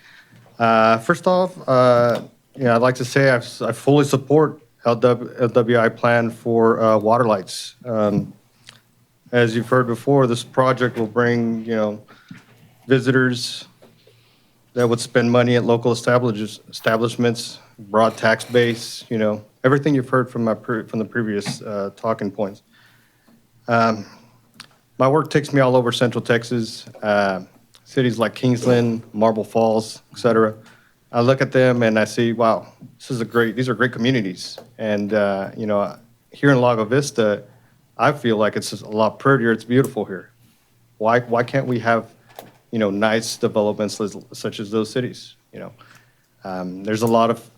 first off, I'd like to say I fully support LWI plan for water lights. As you've heard before, this project will bring visitors that would spend money at local establishments, broad tax base, everything you've heard from the previous talking points. My work takes me all over Central Texas, cities like Kingsland, Marble Falls, et cetera. I look at them and I see, wow, these are great communities. And here in Lago Vista, I feel like it's just a lot prettier. It's beautiful here. Why can't we have nice developments such as those cities? There's a lot of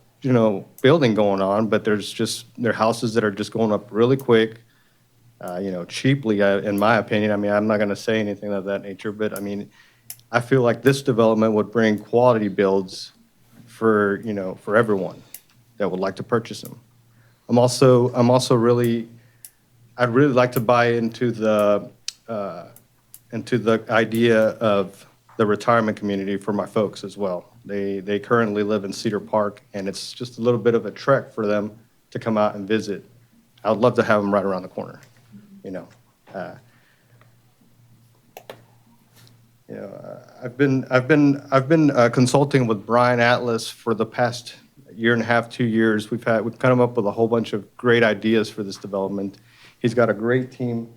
building going on, but there are houses that are just going up really quick, cheaply, in my opinion. I mean, I'm not going to say anything of that nature, but I mean, I feel like this development would bring quality builds for everyone that would like to purchase them. I'd really like to buy into the idea of the retirement community for my folks as well. They currently live in Cedar Park, and it's just a little bit of a trek for them to come out and visit. I would love to have them right around the corner. I've been consulting with Brian Atlas for the past year and a half, 2 years. We've come up with a whole bunch of great ideas for this development. He's got a great team.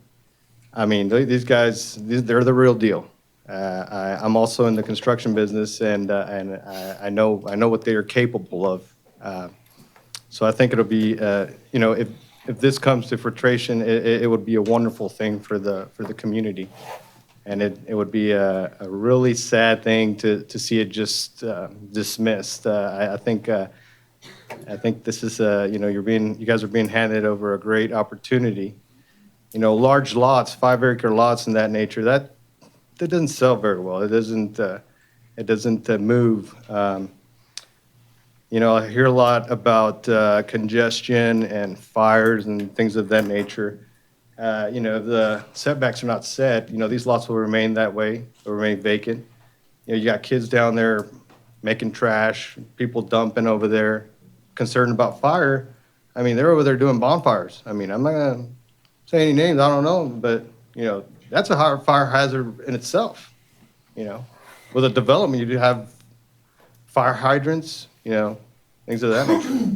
I mean, these guys, they're the real deal. I'm also in the construction business, and I know what they are capable of. So I think it'll be, if this comes to fruition, it would be a wonderful thing for the community. And it would be a really sad thing to see it just dismissed. I think this is, you guys are being handed over a great opportunity. Large lots, 5-acre lots in that nature, that doesn't sell very well. It doesn't move. I hear a lot about congestion and fires and things of that nature. The setbacks are not set. These lots will remain that way, will remain vacant. You got kids down there making trash, people dumping over there, concerned about fire. They're over there doing bonfires. I'm not going to say any names, I don't know, but, that's a higher fire hazard in itself. With a development, you do have fire hydrants, things of that nature.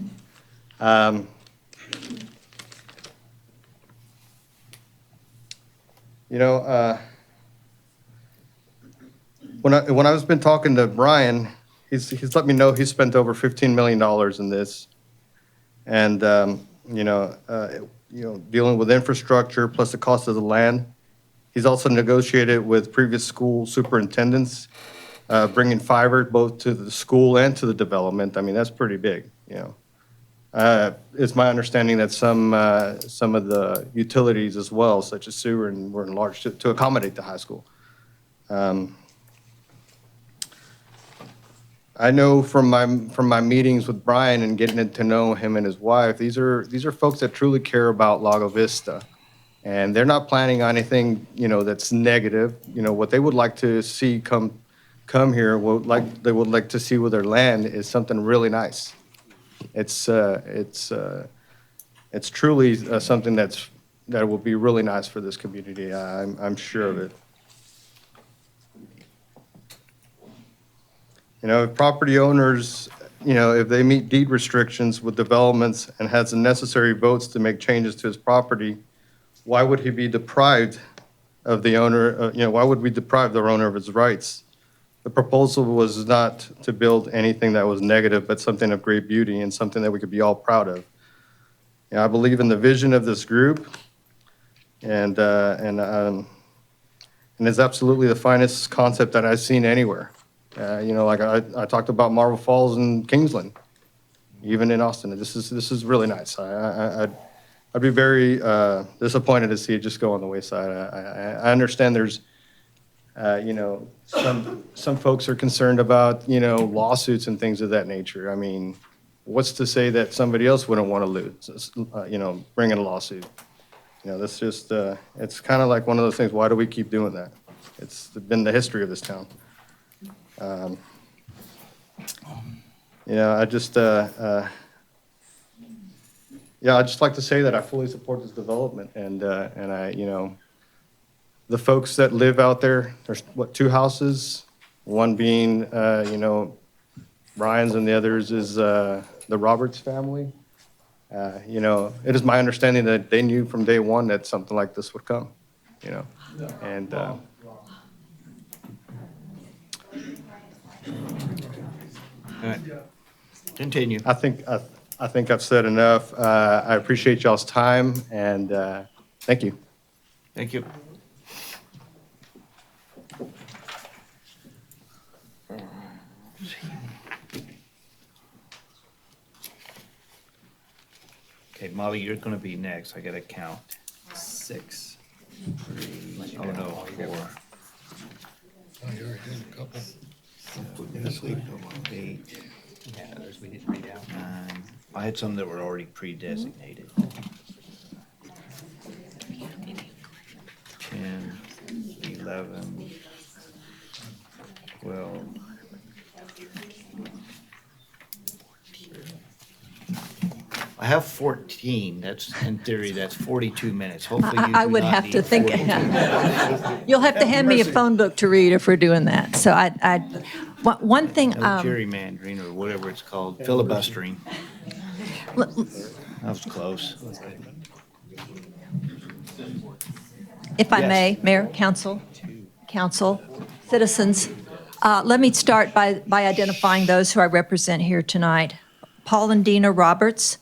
When I've been talking to Brian, he's let me know he's spent over $15 million in this. And, dealing with infrastructure plus the cost of the land. He's also negotiated with previous school superintendents, bringing fiber both to the school and to the development. That's pretty big, It's my understanding that some of the utilities as well, such as sewer, were enlarged to accommodate the high school. I know from my meetings with Brian and getting to know him and his wife, these are folks that truly care about Lago Vista, and they're not planning on anything that's negative. What they would like to see come here, they would like to see with their land is something really nice. It's truly something that will be really nice for this community. I'm sure of it. If property owners, if they meet deed restrictions with developments and has the necessary votes to make changes to his property, why would he be deprived of the owner? Why would we deprive the owner of his rights? The proposal was not to build anything that was negative, but something of great beauty and something that we could be all proud of. I believe in the vision of this group, and it's absolutely the finest concept that I've seen anywhere. Like I talked about Marble Falls and Kingsland, even in Austin. This is really nice. I'd be very disappointed to see it just go on the wayside. I understand there's, some folks are concerned about, lawsuits and things of that nature. What's to say that somebody else wouldn't want to lose, bring in a lawsuit? That's just, it's kind of like one of those things, why do we keep doing that? It's been the history of this town. I'd just like to say that I fully support this development, and I, the folks that live out there, there's 2 houses, one being, Ryan's, and the others is the Roberts family. It is my understanding that they knew from day one that something like this would come, and All right. Continue. I think I've said enough. I appreciate y'all's time, and thank you. Thank you. Okay, Molly, you're going to be next. I got to count 6, 3, oh no, 4. Oh, you already did a couple. 8. Yeah, others we didn't read out. 9. I had some that were already pre-designated. 10, 11, 12. I have 14. That's, in theory, that's 42 minutes. Hopefully you I do would not have to need think. 42. You'll have to hand me a phone book to read if we're doing that. So one thing. No gerrymandering or whatever it's called, filibustering. That was close. If I Yes. may, Mayor, Council, citizens, let me start by identifying those who I represent here tonight. Paul and Dina Roberts,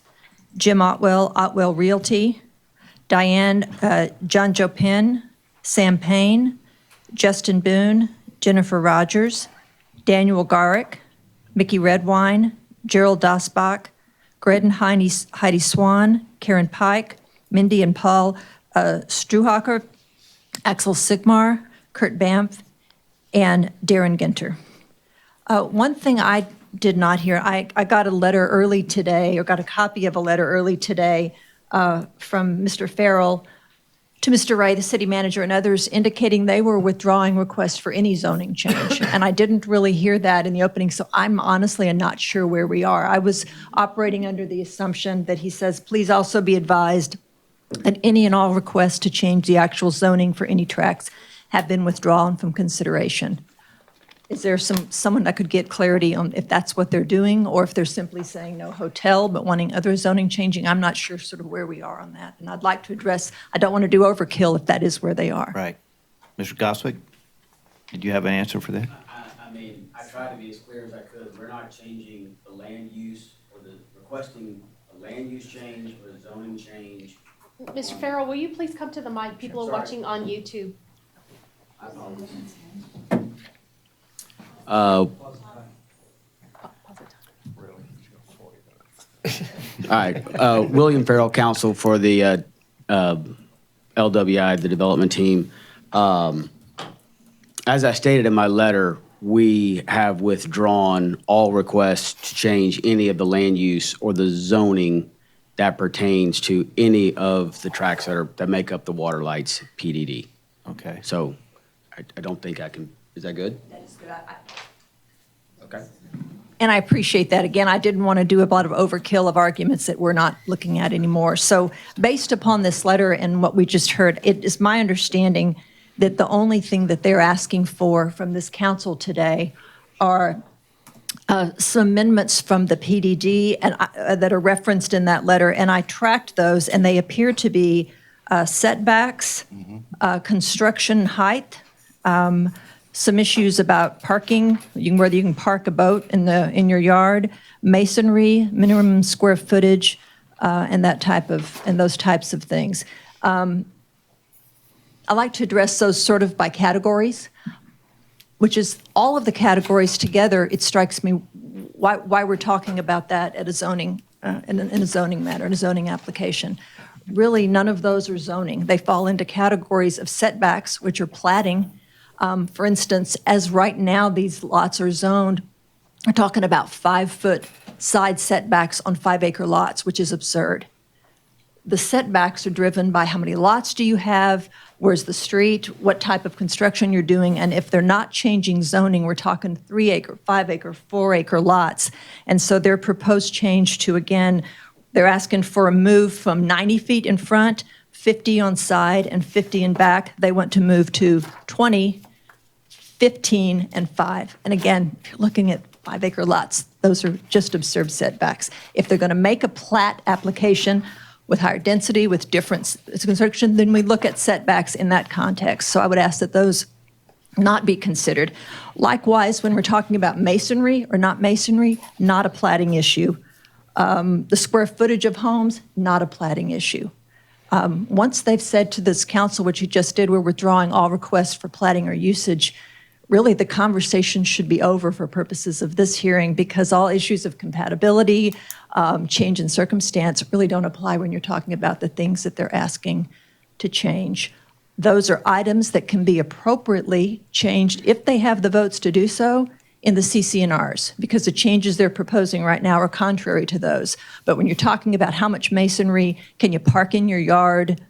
Jim Otwell, Otwell Realty, Diane John Jopin, Sam Payne, Justin Boone, Jennifer Rogers, Daniel Garrick, Mickey Redwine, Gerald Dasbach, Graydon Heidi Swan, Karen Pike, Mindy and Paul Struhacker, Axel Sigmar, Kurt Bamf, and Darren Ginter. One thing I did not hear, I got a letter early today, or got a copy of a letter early today from Mr. Farrell to Mr. Ray, the city manager, and others indicating they were withdrawing requests for any zoning change. And I didn't really hear that in the opening, so I'm honestly not sure where we are. I was operating under the assumption that he says, please also be advised that any and all requests to change the actual zoning for any tracts have been withdrawn from consideration. Is there someone that could get clarity on if that's what they're doing, or if they're simply saying no hotel but wanting other zoning changing? I'm not sure sort of where we are on that. And I'd like to address, I don't want to do overkill if that is where they are. Right. Mr. Goswick, did you have an answer for that? I mean, I tried to be as clear as I could. We're not changing the land use or requesting a land use change or a zoning change. Mr. Farrell, will you please come to the mic? People are watching on YouTube. I apologize. All right, William Farrell, counsel for the LWI, the development team. As I stated in my letter, we have withdrawn all requests to change any of the land use or the zoning that pertains to any of the tracts that make up the Water Lights PDD. Okay. So I don't think I can, is that good? That is good. Okay. And I appreciate that. Again, I didn't want to do a lot of overkill of arguments that we're not looking at anymore. So based upon this letter and what we just heard, it is my understanding that the only thing that they're asking for from this council today are some amendments from the PDD and that are referenced in that letter. And I tracked those, and they appear to be setbacks, construction height, some issues about parking, whether you can park a boat in your yard, masonry, minimum square footage, and those types of things. I like to address those sort of by categories, which is all of the categories together. It strikes me why we're talking about that at a zoning in a zoning matter, in a zoning application. Really, none of those are zoning. They fall into categories of setbacks, which are platting. For instance, as right now these lots are zoned, we're talking about 5-foot side setbacks on 5-acre lots, which is absurd. The setbacks are driven by how many lots do you have, where's the street, what type of construction you're doing, and if they're not changing zoning, we're talking 3-acre, 5-acre, 4-acre lots. And so their proposed change to, again, they're asking for a move from 90 feet in front, 50 on side, and 50 in back. They want to move to 20, 15, and 5. And again, if you're looking at 5-acre lots, those are just absurd setbacks. If they're going to make a plat application with higher density, with different construction, then we look at setbacks in that context. So I would ask that those not be considered. Likewise, when we're talking about masonry or not masonry, not a platting issue. The square footage of homes, not a platting issue. Once they've said to this council, which you just did, we're withdrawing all requests for platting or usage, really the conversation should be over for purposes of this hearing, because all issues of compatibility, change in circumstance really don't apply when you're talking about the things that they're asking to change. Those are items that can be appropriately changed if they have the votes to do so in the CC&Rs, because the changes they're proposing right now are contrary to those. But when you're talking about how much masonry can you park in your yard,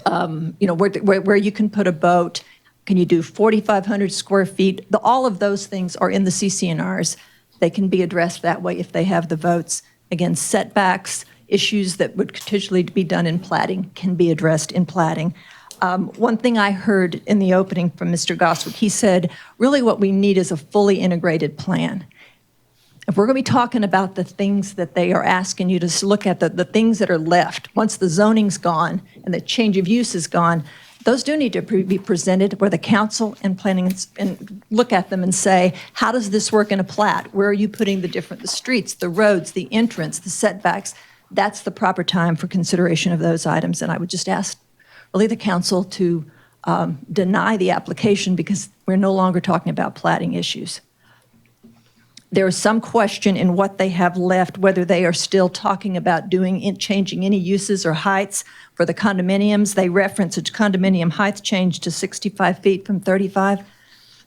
where you can put a boat, can you do 4,500 square feet? All of those things are in the CC&Rs. They can be addressed that way if they have the votes. Again, setbacks, issues that would potentially be done in platting can be addressed in platting. One thing I heard in the opening from Mr. Goswick, he said, really what we need is a fully integrated plan. If we're going to be talking about the things that they are asking you to look at, the things that are left, once the zoning's gone and the change of use is gone, those do need to be presented where the council and planning and look at them and say, how does this work in a plat? Where are you putting the streets, the roads, the entrance, the setbacks? That's the proper time for consideration of those items. And I would just ask really the council to deny the application because we're no longer talking about plating issues. There is some question in what they have left, whether they are still talking about changing any uses or heights for the condominiums. They reference a condominium height change to 65 feet from 35.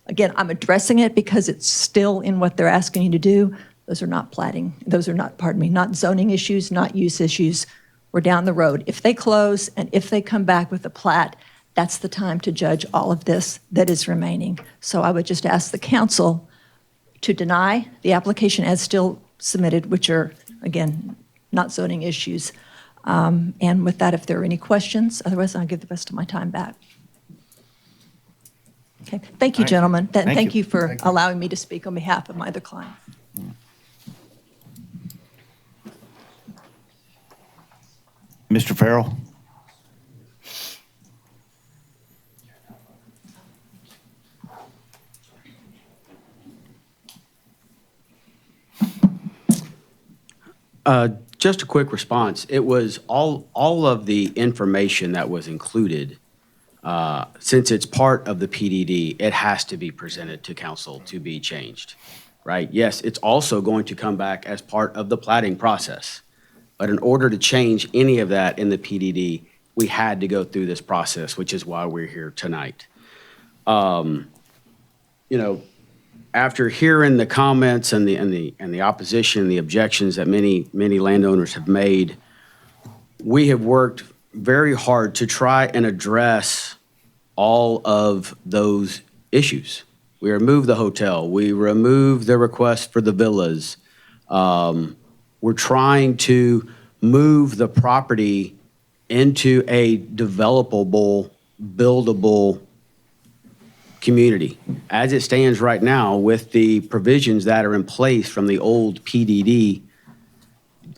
Again, I'm addressing it because it's still in what they're asking you to do. Those are not not zoning issues, not use issues. We're down the road. If they close and if they come back with a plat, that's the time to judge all of this that is remaining. So I would just ask the council to deny the application as still submitted, which are, again, not zoning issues. And with that, if there are any questions, otherwise I'll give the rest of my time back. Okay, thank you, gentlemen. Thank you for allowing me to speak on behalf of my other client. Mr. Farrell? Just a quick response. It was all of the information that was included, since it's part of the PDD, it has to be presented to council to be changed, right? Yes, it's also going to come back as part of the plating process. But in order to change any of that in the PDD, we had to go through this process, which is why we're here tonight. After hearing the comments and the opposition, the objections that many landowners have made, we have worked very hard to try and address all of those issues. We removed the hotel. We removed the request for the villas. We're trying to move the property into a developable, buildable community. As it stands right now, with the provisions that are in place from the old PDD,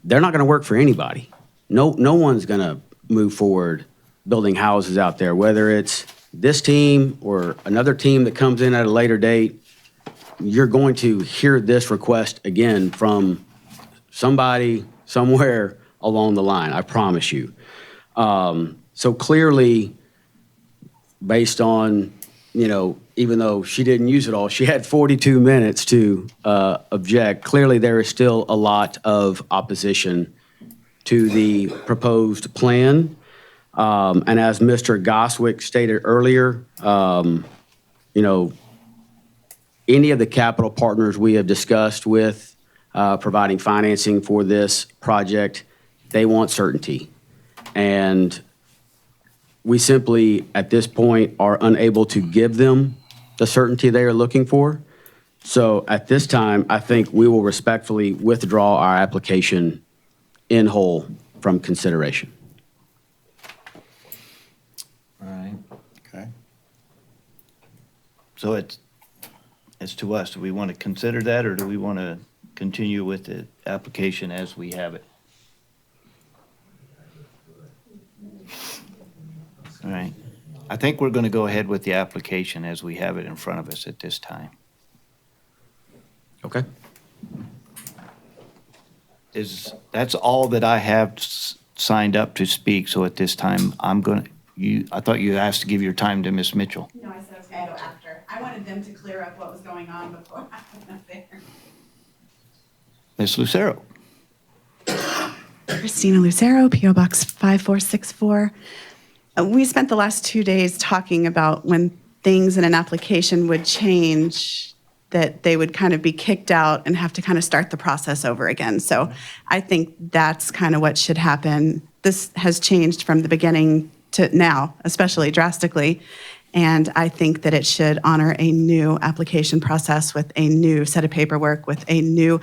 they're not going to work for anybody. No one's going to move forward building houses out there, whether it's this team or another team that comes in at a later date. You're going to hear this request again from somebody somewhere along the line, I promise you. So clearly, based on, even though she didn't use it all, she had 42 minutes to object. Clearly, there is still a lot of opposition to the proposed plan. And as Mr. Goswick stated earlier, any of the capital partners we have discussed with providing financing for this project, they want certainty. And we simply, at this point, are unable to give them the certainty they are looking for. So at this time, I think we will respectfully withdraw our application in whole from consideration. All right. Okay. So it's to us. Do we want to consider that, or do we want to continue with the application as we have it? All right. I think we're going to go ahead with the application as we have it in front of us at this time. Okay. That's all that I have signed up to speak, so at this time, I thought you asked to give your time to Ms. Mitchell. No, I said I was going to go after. I wanted them to clear up what was going on before I went up there. Ms. Lucero. Christina Lucero, P.O. Box 5464. We spent the last 2 days talking about when things in an application would change, that they would kind of be kicked out and have to kind of start the process over again. So I think that's kind of what should happen. This has changed from the beginning to now, especially drastically. And I think that it should honor a new application process with a new set of paperwork, with a new,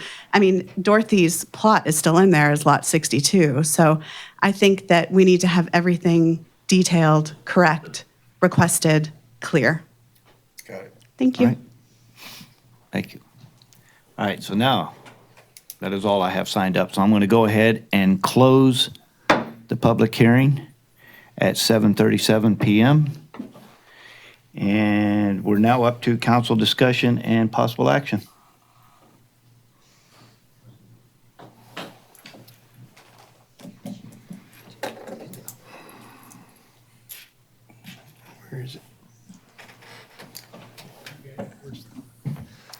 Dorothy's plot is still in there as lot 62. So I think that we need to have everything detailed, correct, requested, clear. Got it. Thank you. All right. Thank you. All right, so now, that is all I have signed up. So I'm going to go ahead and close the public hearing at 7:37 p.m. And we're now up to council discussion and possible action. Where is it?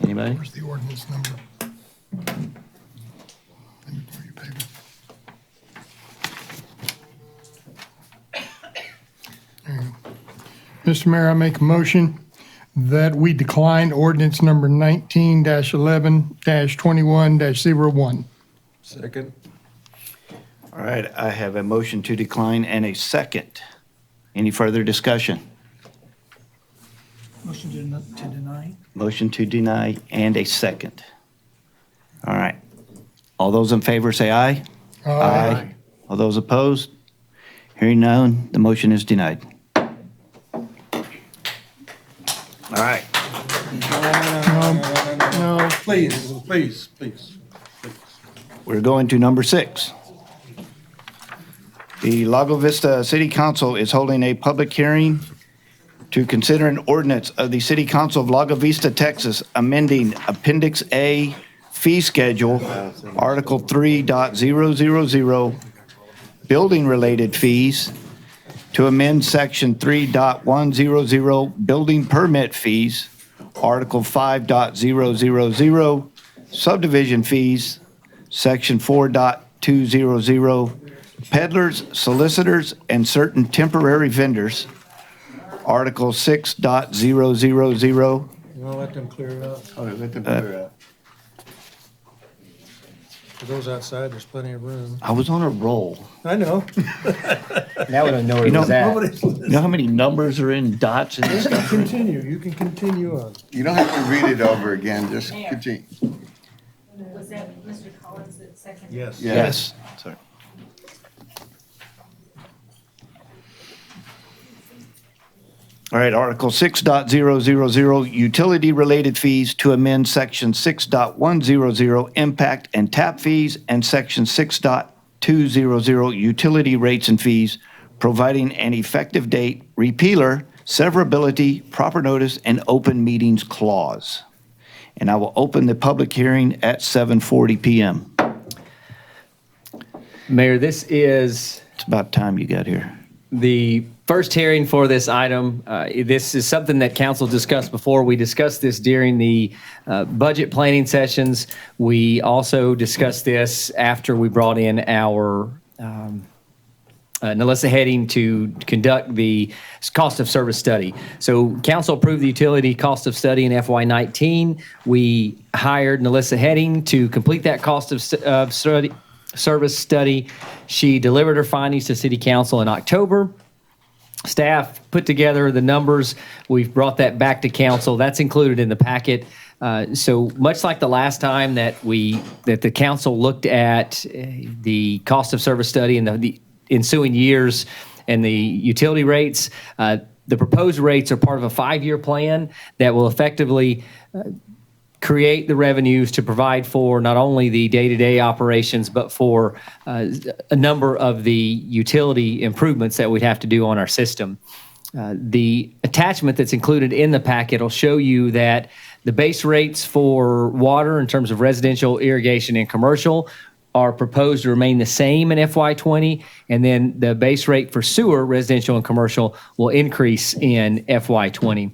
Anybody? Where's the ordinance number? Let me borrow your paper. There you go. Mr. Mayor, I make a motion that we decline ordinance number 19-11-21-01. Second. All right, I have a motion to decline and a second. Any further discussion? Motion to deny. Motion to deny and a second. All right. All those in favor say aye. Aye. All those opposed? Hearing none, the motion is denied. All right. No, Please. We're going to number 6. The Lago Vista City Council is holding a public hearing to consider an ordinance of the City Council of Lago Vista, Texas, amending Appendix A fee schedule, Article 3.000, building-related fees, to amend Section 3.100, building permit fees, Article 5.000, subdivision fees, Section 4.200, peddlers, solicitors, and certain temporary vendors, Article 6.000. You want to let them clear it out? Oh, let them clear out. For those outside, there's plenty of room. I was on a roll. I know. Now we don't know where You it was at. Nobody's You know how many numbers are in dots and You can stuff? continue. You can continue on. You don't have to read it over again, just continue. Was that Mr. Collins that seconded? Yes. Yes. Sorry. All right, Article 6.000, utility-related fees to amend Section 6.100, impact and tap fees, and Section 6.200, utility rates and fees, providing an effective date, repealer, severability, proper notice, and open meetings clause. And I will open the public hearing at 7:40 PM. Mayor, this is It's about time you got here. the first hearing for this item. This is something that council discussed before. We discussed this during the budget planning sessions. We also discussed this after we brought in our Melisa heading to conduct the cost of service study. So council approved the utility cost of study in FY19. We hired Melisa Heading to complete that cost of service study. She delivered her findings to City Council in October. Staff put together the numbers. We've brought that back to council. That's included in the packet. So much like the last time that the council looked at the cost of service study and the ensuing years and the utility rates, the proposed rates are part of a 5-year plan that will effectively create the revenues to provide for not only the day-to-day operations, but for a number of the utility improvements that we'd have to do on our system. The attachment that's included in the packet will show you that the base rates for water in terms of residential, irrigation, and commercial are proposed to remain the same in FY20, and then the base rate for sewer, residential, and commercial will increase in FY20.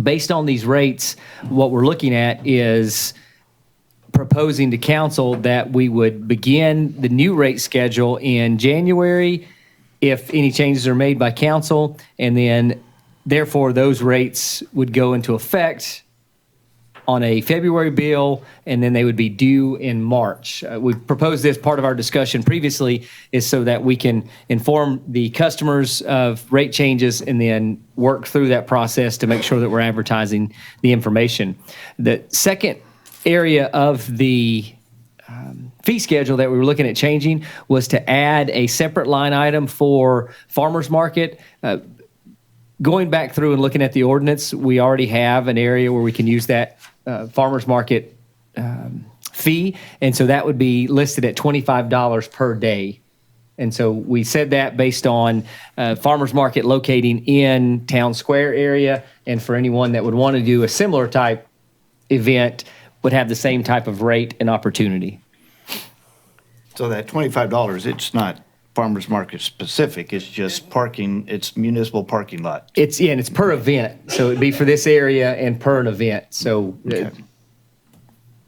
Based on these rates, what we're looking at is proposing to council that we would begin the new rate schedule in January if any changes are made by council, and then therefore those rates would go into effect on a February bill, and then they would be due in March. We proposed this, part of our discussion previously, is so that we can inform the customers of rate changes and then work through that process to make sure that we're advertising the information. The second area of the fee schedule that we were looking at changing was to add a separate line item for farmers market. Going back through and looking at the ordinance, we already have an area where we can use that farmers market fee, and so that would be listed at $25 per day. And so we said that based on farmers market locating in town square area, and for anyone that would want to do a similar type event would have the same type of rate and opportunity. So that $25, it's not farmer's market specific. It's just parking, it's municipal parking lot. It's, yeah, and it's per event. So it'd be for this area and per an event. So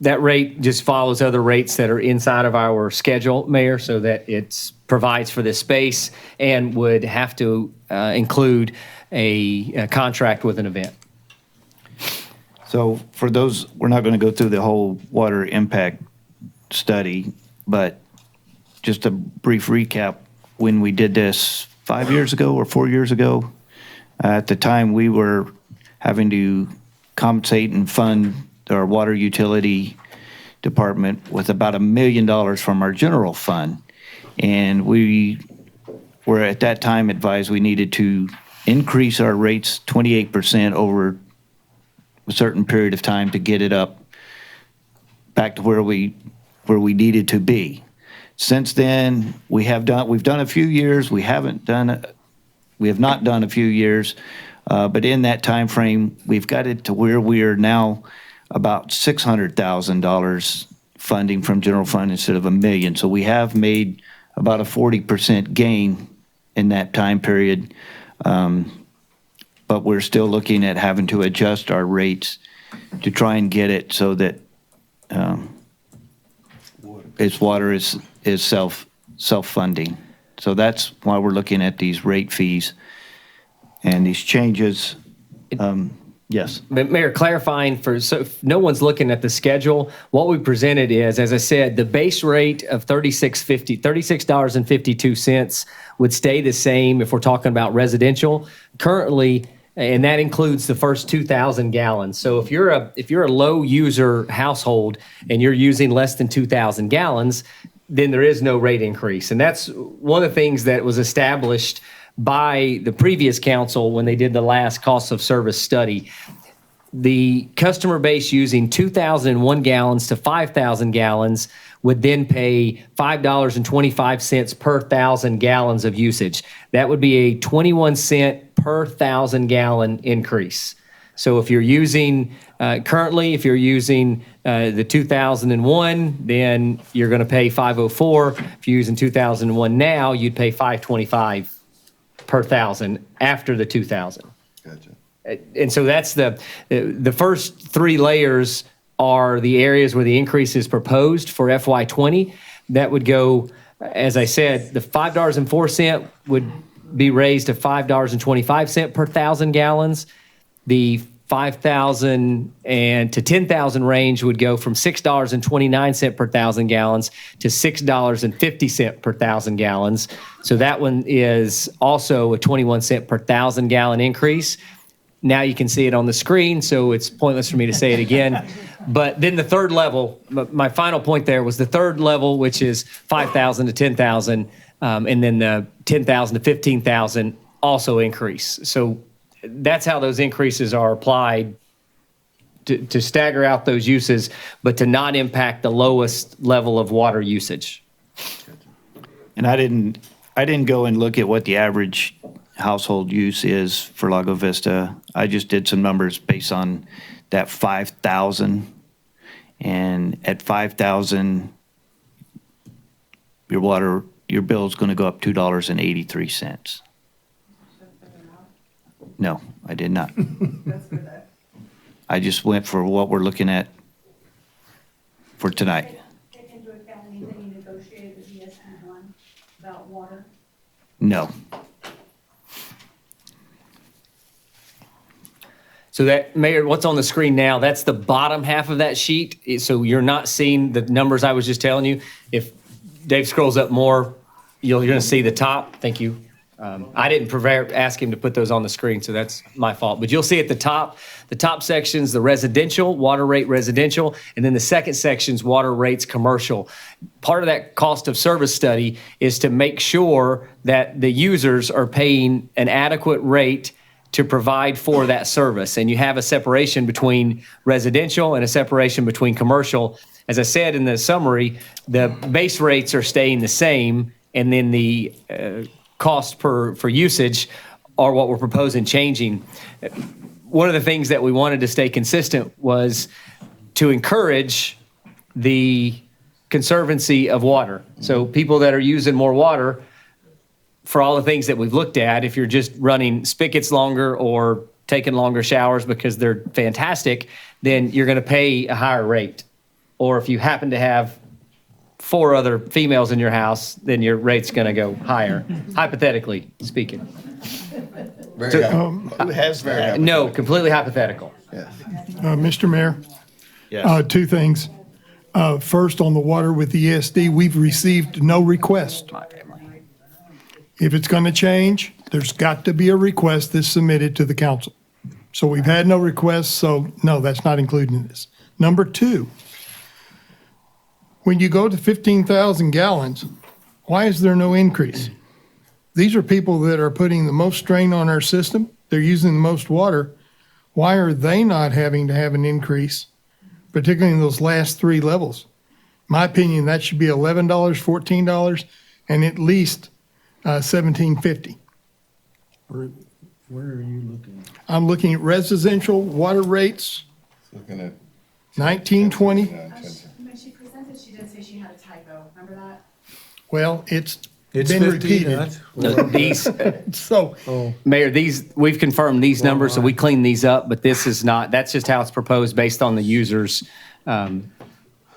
that rate just follows other rates that are inside of our schedule, Mayor, so that it provides for this space and would have to include a contract with an event. So for those, we're not going to go through the whole water impact study, but just a brief recap, when we did this 5 years ago or 4 years ago, at the time we were having to compensate and fund our water utility department with about $1 million from our general fund. And we were at that time advised we needed to increase our rates 28% over a certain period of time to get it up back to where we needed to be. Since then, we've done a few years. We have not done a few years, but in that time frame, we've got it to where we are now about $600,000 funding from general fund instead of $1 million. So we have made about a 40% gain in that time period, but we're still looking at having to adjust our rates to try and get it so that its water is self-funding. So that's why we're looking at these rate fees and these changes. Yes. Mayor, clarifying so if no one's looking at the schedule, what we presented is, as I said, the base rate of $36.52 would stay the same if we're talking about residential. Currently, and that includes the first 2,000 gallons. So if you're a low user household and you're using less than 2,000 gallons, then there is no rate increase. And that's one of the things that was established by the previous council when they did the last cost of service study. The customer base using 2,001 gallons to 5,000 gallons would then pay $5.25 per 1,000 gallons of usage. That would be a 21-cent per 1,000 gallon increase. So if you're using, currently, if you're using the 2001, then you're going to pay $5.04. If you're using 2001 now, you'd pay $5.25 per 1,000 after the 2,000. Gotcha. And so that's the first three layers are the areas where the increase is proposed for FY20. That would go, as I said, the $5.04 would be raised to $5.25 per 1,000 gallons. The 5,000 and to 10,000 range would go from $6.29 per 1,000 gallons to $6.50 per 1,000 gallons. So that one is also a 21 cent per 1,000 gallon increase. Now you can see it on the screen, so it's pointless for me to say it again. But then the third level, my final point there was the third level, which is 5,000 to 10,000, and then the 10,000 to 15,000 also increase. So that's how those increases are applied to stagger out those uses, but to not impact the lowest level of water usage. And I didn't go and look at what the average household use is for Lago Vista. I just did some numbers based on that 5,000. And at 5,000, your bill is going to go up $2.83. No, I did not. I just went for what we're looking at for tonight. Take into account anything you negotiated with ESP1 about water? No. So that, Mayor, what's on the screen now, that's the bottom half of that sheet. So you're not seeing the numbers I was just telling you. If Dave scrolls up more, you're going to see the top. Thank you. I didn't ask him to put those on the screen, so that's my fault. But you'll see at the top section's the residential, water rate residential, and then the second section's water rates commercial. Part of that cost of service study is to make sure that the users are paying an adequate rate to provide for that service. And you have a separation between residential and a separation between commercial. As I said in the summary, the base rates are staying the same, and then the cost for usage are what we're proposing changing. One of the things that we wanted to stay consistent was to encourage the conservancy of water. So people that are using more water, for all the things that we've looked at, if you're just running spigots longer or taking longer showers because they're fantastic, then you're going to pay a higher rate. Or if you happen to have 4 other females in your house, then your rate's going to go higher, hypothetically speaking. Who has that? No, completely hypothetical. Mr. Mayor? Yes. 2 things. First, on the water with the ESD, we've received no request. If it's going to change, there's got to be a request that's submitted to the council. So we've had no requests, so no, that's not included in this. Number 2, when you go to 15,000 gallons, why is there no increase? These are people that are putting the most strain on our system. They're using the most water. Why are they not having to have an increase, particularly in those last 3 levels? My opinion, that should be $11, $14, and at least $17.50. Where are you looking? I'm looking at residential water rates, Looking at 1920. When she presented, she did say she had a typo. Remember that? Well, it's It's been 15, repeated. huh? No, these, So, Mayor, we've confirmed these numbers, so we cleaned these up, but this is not, that's just how it's proposed based on the users and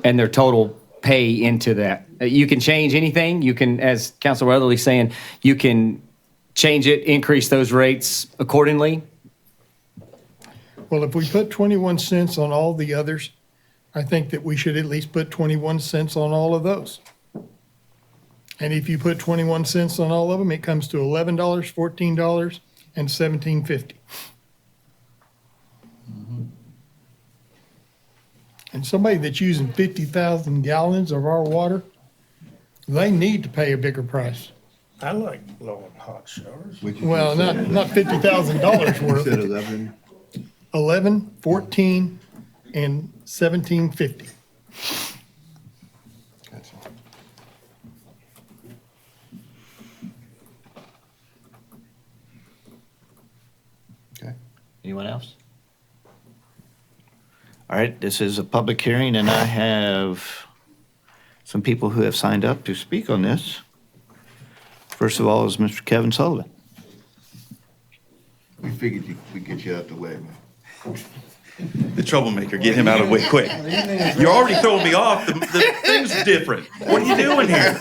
their total pay into that. You can change anything. You can, as Councilor Weatherly's saying, you can change it, increase those rates accordingly. well, if we put 21 cents on all the others, I think that we should at least put 21 cents on all of those. And if you put 21 cents on all of them, it comes to $11, $14, and $17.50. And somebody that's using 50,000 gallons of our water, they need to pay a bigger price. I like blowing hot showers. Well, not $50,000 worth. You said 11. 11, 14, and 17.50. Gotcha. Okay. Anyone else? All right, this is a public hearing, and I have some people who have signed up to speak on this. First of all is Mr. Kevin Sullivan. We figured we'd get you out the way, man. The troublemaker, get him out of the way quick. You're already throwing me off. The thing's different. What are you doing here?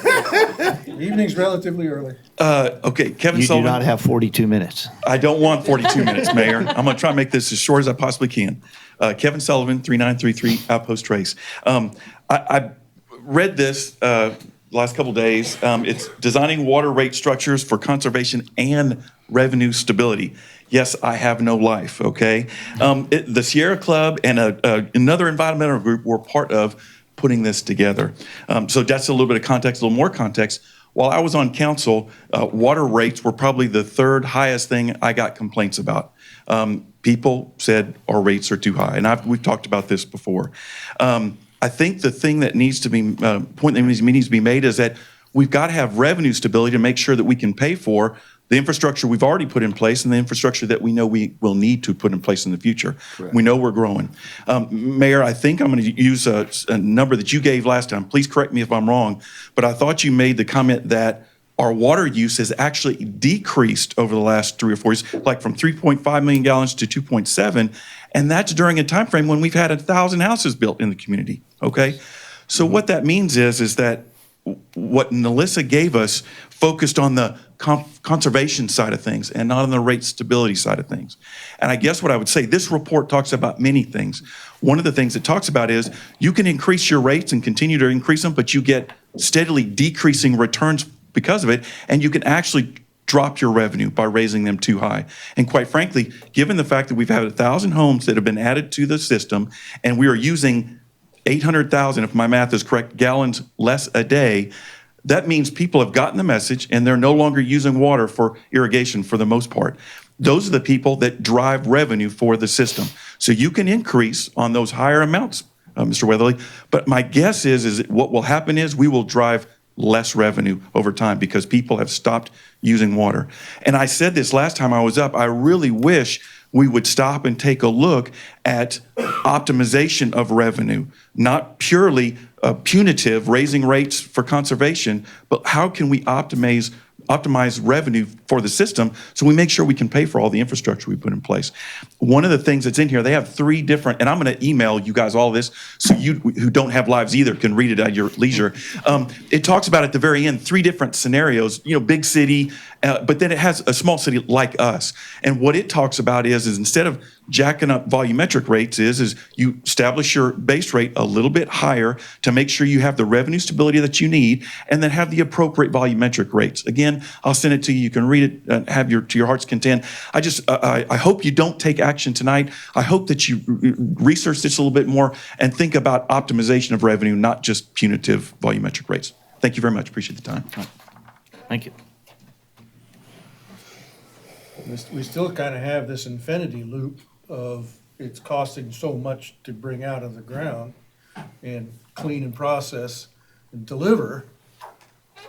Evening's relatively early. Okay, Kevin You do Sullivan. not have 42 minutes. I don't want 42 minutes, Mayor. I'm going to try and make this as short as I possibly can. Kevin Sullivan, 3933 Outpost Trace. I read this last couple days. It's designing water rate structures for conservation and revenue stability. Yes, I have no life, okay? The Sierra Club and another environmental group were part of putting this together. So that's a little bit of context, a little more context. While I was on council, water rates were probably the 3rd highest thing I got complaints about. People said our rates are too high, and we've talked about this before. I think the thing that needs to be, point that needs to be made is that we've got to have revenue stability to make sure that we can pay for the infrastructure we've already put in place and the infrastructure that we know we will need to put in place in the future. Correct. We know we're growing. Mayor, I think I'm going to use a number that you gave last time. Please correct me if I'm wrong, but I thought you made the comment that our water use has actually decreased over the last 3 or 4 years, like from 3.5 million gallons to 2.7, and that's during a time frame when we've had 1,000 houses built in the community, okay? So what that means is that what Melisa gave us focused on the conservation side of things and not on the rate stability side of things. And I guess what I would say, this report talks about many things. One of the things it talks about is you can increase your rates and continue to increase them, but you get steadily decreasing returns because of it, and you can actually drop your revenue by raising them too high. And quite frankly, given the fact that we've had 1,000 homes that have been added to the system, and we are using 800,000, if my math is correct, gallons less a day, that means people have gotten the message and they're no longer using water for irrigation for the most part. Those are the people that drive revenue for the system. So you can increase on those higher amounts, Mr. Weatherly, but my guess is what will happen is we will drive less revenue over time because people have stopped using water. And I said this last time I was up, I really wish we would stop and take a look at optimization of revenue, not purely punitive, raising rates for conservation, but how can we optimize optimize revenue for the system so we make sure we can pay for all the infrastructure we put in place. One of the things that's in here, they have 3 different, and I'm going to email you guys all this so you who don't have lives either can read it at your leisure. It talks about at the very end 3 different scenarios, big city, but then it has a small city like us. And what it talks about is instead of jacking up volumetric rates is you establish your base rate a little bit higher to make sure you have the revenue stability that you need, and then have the appropriate volumetric rates. Again, I'll send it to you. You can read it and have to your heart's content. I hope you don't take action tonight. I hope that you research this a little bit more and think about optimization of revenue, not just punitive volumetric rates. Thank you very much. Appreciate the time. Thank you. We still kind of have this infinity loop of it's costing so much to bring out of the ground, and clean and process and deliver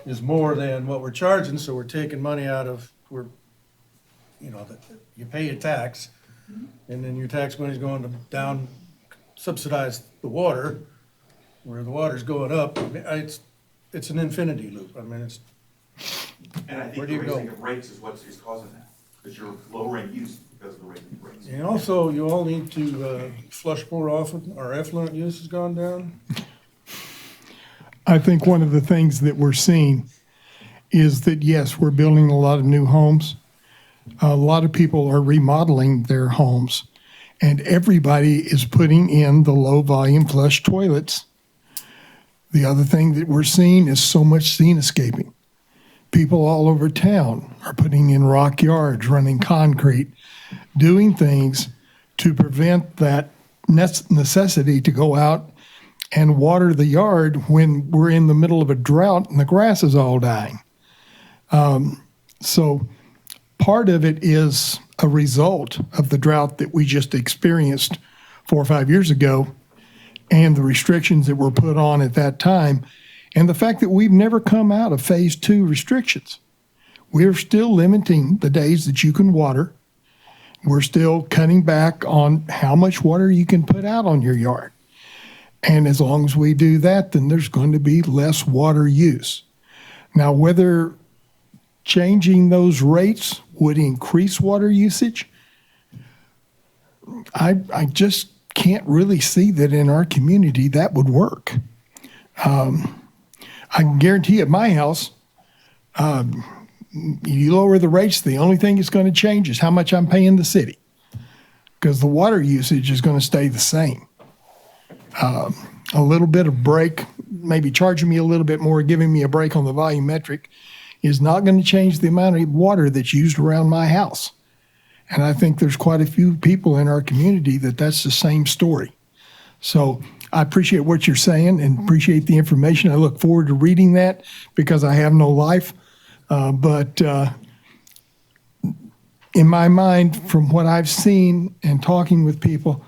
is more than what we're charging. So we're taking money out of, you pay a tax, and then your tax money's going to down subsidize the water, where the water's going up. It's an infinity loop. I mean, And I think where do you go? of rates is what is causing that, because you're lowering use because of the rates. And also, you all need to flush more often. Our effluent use has gone down. I think one of the things that we're seeing is that, yes, we're building a lot of new homes. A lot of people are remodeling their homes, and everybody is putting in the low volume flush toilets. The other thing that we're seeing is so much scenescaping. People all over town are putting in rock yards, running concrete, doing things to prevent that necessity to go out and water the yard when we're in the middle of a drought and the grass is all dying. So part of it is a result of the drought that we just experienced 4 or 5 years ago, and the restrictions that were put on at that time, and the fact that we've never come out of phase 2 restrictions. We're still limiting the days that you can water. We're still cutting back on how much water you can put out on your yard. And as long as we do that, then there's going to be less water use. Now, whether changing those rates would increase water usage, I just can't really see that in our community that would work. I can guarantee at my house, you lower the rates, the only thing that's going to change is how much I'm paying the city, because the water usage is going to stay the same. A little bit of break, maybe charging me a little bit more, giving me a break on the volumetric, is not going to change the amount of water that's used around my house. And I think there's quite a few people in our community that's the same story. So I appreciate what you're saying and appreciate the information. I look forward to reading that because I have no life. But in my mind, from what I've seen and talking with people,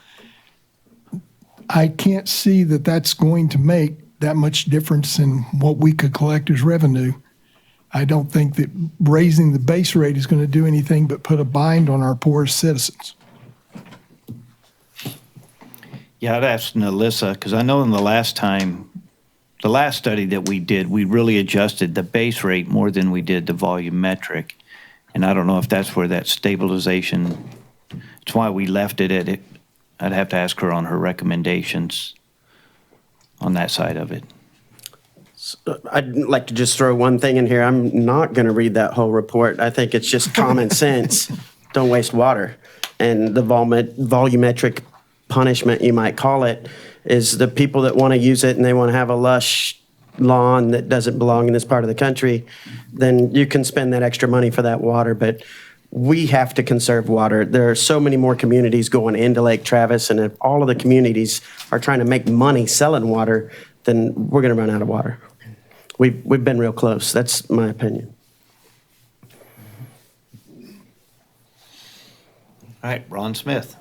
I can't see that that's going to make that much difference in what we could collect as revenue. I don't think that raising the base rate is going to do anything but put a bind on our poorest citizens. Yeah, I'd ask Elisa, because I know in the last study that we did, we really adjusted the base rate more than we did the volumetric. And I don't know if that's where that stabilization, it's why we left it at it. I'd have to ask her on her recommendations on that side of it. I'd like to just throw one thing in here. I'm not going to read that whole report. I think it's just common sense. Don't waste water. And the volumetric punishment, you might call it, is the people that want to use it and they want to have a lush lawn that doesn't belong in this part of the country, then you can spend that extra money for that water. But we have to conserve water. There are so many more communities going into Lake Travis, and if all of the communities are trying to make money selling water, then we're going to run out of water. We've been real close. That's my opinion. All right, Ron Smith.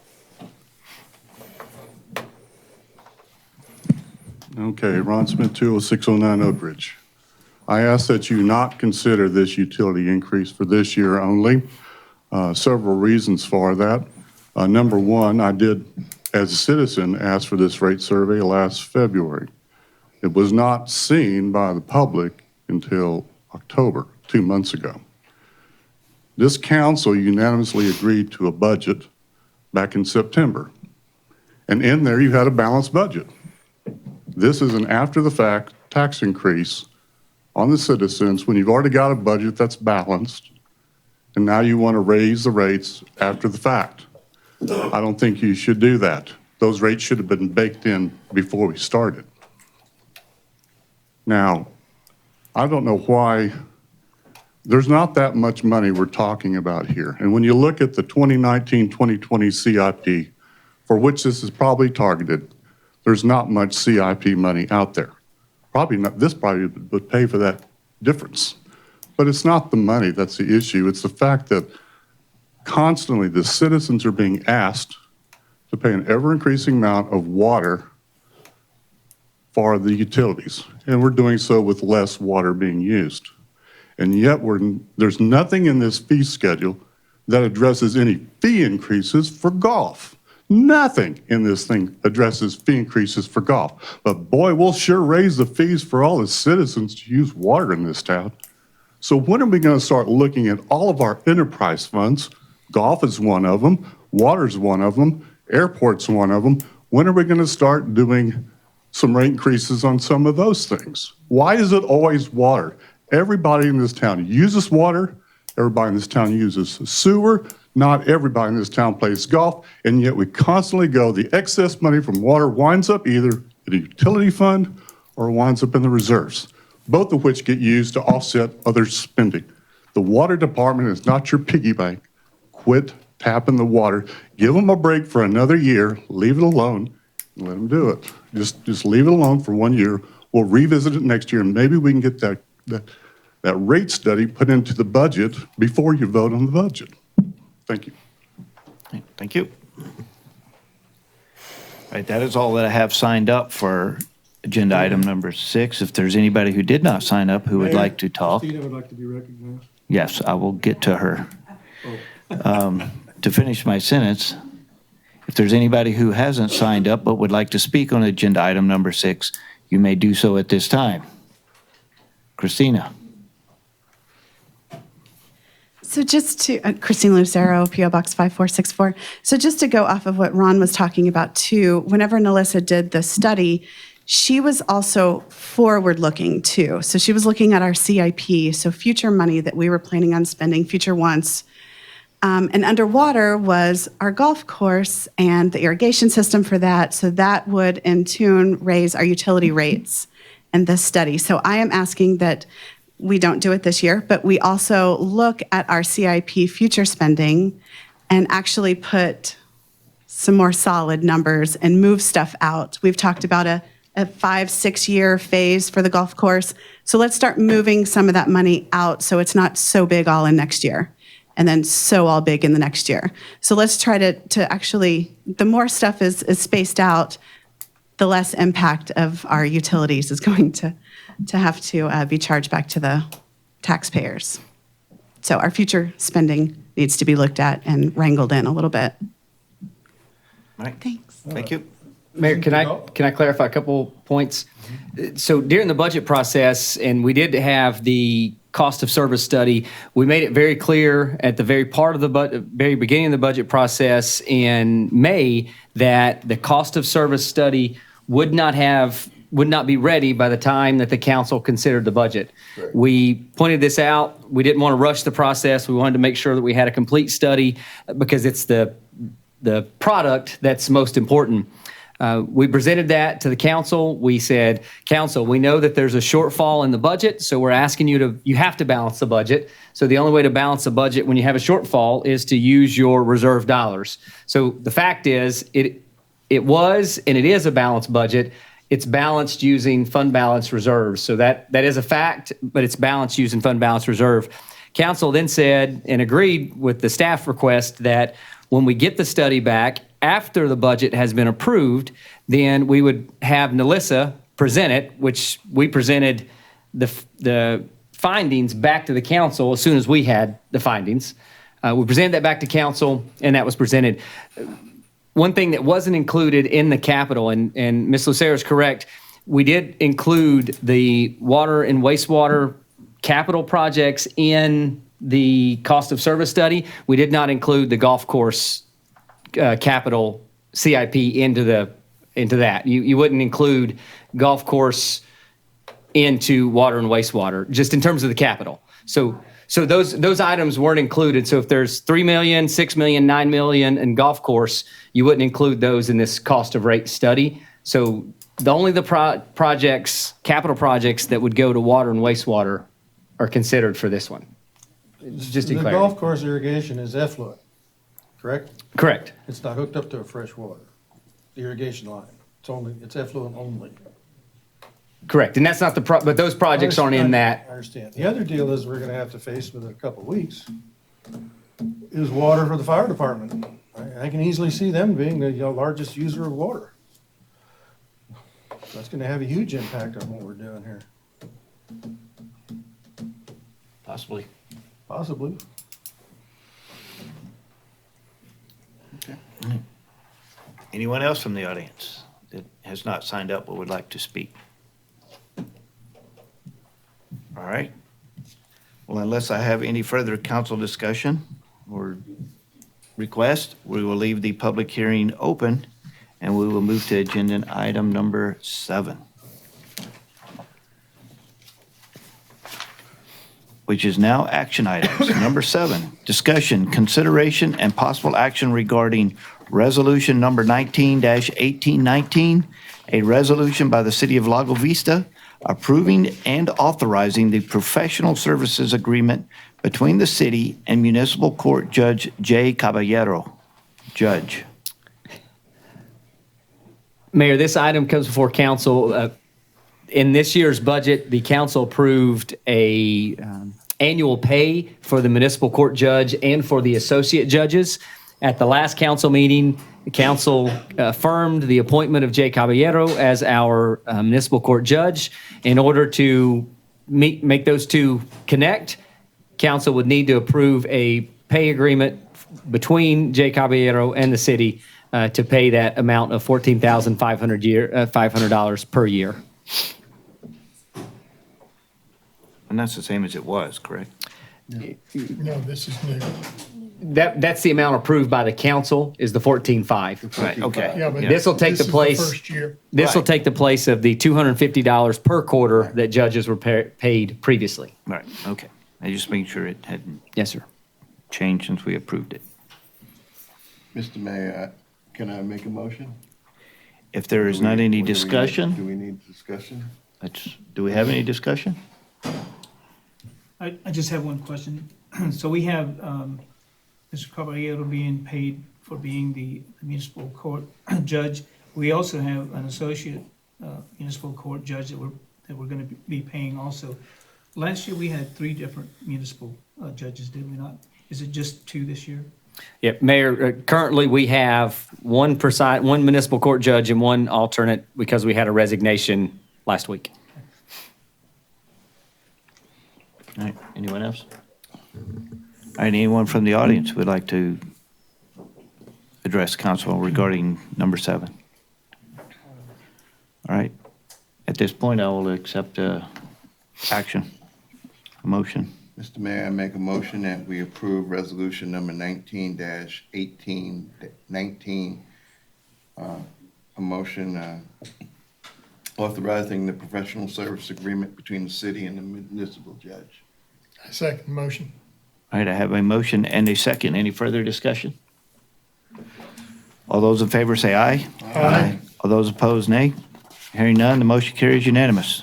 Okay, Ron Smith, 20609 Oak Ridge. I ask that you not consider this utility increase for this year only. Several reasons for that. Number one, I did, as a citizen, ask for this rate survey last February. It was not seen by the public until October 2 months ago. This council unanimously agreed to a budget back in September. And in there, you had a balanced budget. This is an after-the-fact tax increase on the citizens when you've already got a budget that's balanced, and now you want to raise the rates after the fact. I don't think you should do that. Those rates should have been baked in before we started. Now, I don't know why there's not that much money we're talking about here. And when you look at the 2019-2020 CIP, for which this is probably targeted, there's not much CIP money out there. Probably not, this probably would pay for that difference. But it's not the money that's the issue. It's the fact that constantly the citizens are being asked to pay an ever-increasing amount of water for the utilities. And we're doing so with less water being used. And yet there's nothing in this fee schedule that addresses any fee increases for golf. Nothing in this thing addresses fee increases for golf. But boy, we'll sure raise the fees for all the citizens to use water in this town. So when are we going to start looking at all of our enterprise funds? Golf is one of them, water's one of them, airport's one of them. When are we going to start doing some rate increases on some of those things? Why is it always water? Everybody in this town uses water. Everybody in this town uses sewer. Not everybody in this town plays golf, and yet we constantly go, the excess money from water winds up either in a utility fund or winds up in the reserves, both of which get used to offset other spending. The water department is not your piggy bank. Quit tapping the water. Give them a break for another year. Leave it alone and let them do it. Just leave it alone for 1 year. We'll revisit it next year, and maybe we can get that rate study put into the budget before you vote on the budget. Thank you. Thank you. All right, that is all that I have signed up for agenda item number 6. If there's anybody who did not sign up who would like to talk. Christina would like to be recognized. Yes, I will get to her. To finish my sentence, if there's anybody who hasn't signed up but would like to speak on agenda item number 6, you may do so at this time. Christina. So just to, Christine Lucero, P.O. Box 5464. So just to go off of what Ron was talking about too, whenever Melisa did the study, she was also forward-looking too. So she was looking at our CIP, so future money that we were planning on spending, future once. And underwater was our golf course and the irrigation system for that. So that would in tune raise our utility rates in this study. So I am asking that we don't do it this year, but we also look at our CIP future spending and actually put some more solid numbers and move stuff out. We've talked about a 5-6 year phase for the golf course. So let's start moving some of that money out so it's not so big all in next year and then so all big in the next year. So let's try to actually, the more stuff is spaced out, the less impact of our utilities is going to have to be charged back to the taxpayers. So our future spending needs to be looked at and wrangled in a little bit. All right. Thanks. Thank you. Mayor, can I clarify a couple points? So during the budget process, and we did have the cost of service study, we made it very clear at the very very beginning of the budget process in May that the cost of service study would not be ready by the time that the council considered the budget. Right. We pointed this out. We didn't want to rush the process. We wanted to make sure that we had a complete study because it's the product that's most important. We presented that to the council. We said, council, we know that there's a shortfall in the budget, so we're asking you have to balance the budget. So the only way to balance the budget when you have a shortfall is to use your reserve dollars. So the fact is, it was and it is a balanced budget. It's balanced using fund balance reserves. So that is a fact, but it's balanced using fund balance reserve. Council then said and agreed with the staff request that when we get the study back, after the budget has been approved, then we would have Melisa present it, which we presented the findings back to the council as soon as we had the findings. We presented that back to council, and that was presented. One thing that wasn't included in the capital, and Ms. Lucero is correct, we did include the water and wastewater capital projects in the cost of service study. We did not include the golf course capital CIP into that. You wouldn't include golf course into water and wastewater, just in terms of the capital. So those items weren't included. So if there's 3 million, 6 million, 9 million in golf course, you wouldn't include those in this cost of rate study. So only the projects, capital projects that would go to water and wastewater are considered for this one. Just in The clarity. golf course irrigation is effluent, correct? Correct. It's not hooked up to a fresh water irrigation line. It's effluent only. Correct. And that's not but those projects aren't in that. I understand. The other deal is we're gonna have to face within a couple of weeks is water for the fire department. I can easily see them being the largest user of water. That's gonna have a huge impact on what we're doing here. Possibly. Possibly. Anyone else from the audience that has not signed up but would like to speak? All right. Well, unless I have any further council discussion or request, we will leave the public hearing open and we will move to agenda item number 7, which is now action items. Number 7, discussion, consideration, and possible action regarding resolution number 19-1819, a resolution by the City of Lago Vista approving and authorizing the professional services agreement between the city and Municipal Court Judge J. Caballero. Judge. Mayor, this item comes before council. In this year's budget, the council approved a annual pay for the municipal court judge and for the associate judges. At the last council meeting, the council affirmed the appointment of Jay Caballero as our municipal court judge. In order to make those two connect, council would need to approve a pay agreement between Jay Caballero and the city to pay that amount of $14,500 per year. And that's the same as it was, correct? No, this is new. That's the amount approved by the council is the 14.5. Right, okay. Yeah, but This will take this the is place. first year. This will take the place of the $250 per quarter that judges were paid previously. Right, okay. I just making sure it hadn't Yes, sir. changed since we approved it. Mr. Mayor, can I make a motion? If there is not any discussion, Do we need discussion? do we have any discussion? I just have one question. So we have Mr. Caballero being paid for being the municipal court judge. We also have an associate municipal court judge that we're going to be paying also. Last year, we had 3 different municipal judges, did we not? Is it just 2 this year? Yeah, Mayor, currently we have one municipal court judge and one alternate because we had a resignation last week. All right, anyone else? All right, anyone from the audience who would like to address council regarding number 7? All right, at this point, I will accept action, a motion. Mr. Mayor, I make a motion that we approve resolution number 19-1819, a motion authorizing the professional service agreement between the city and the municipal judge. I second the motion. All right, I have a motion and a second. Any further discussion? All those in favor say aye. Aye. All those opposed, nay. Hearing none, the motion carries unanimous.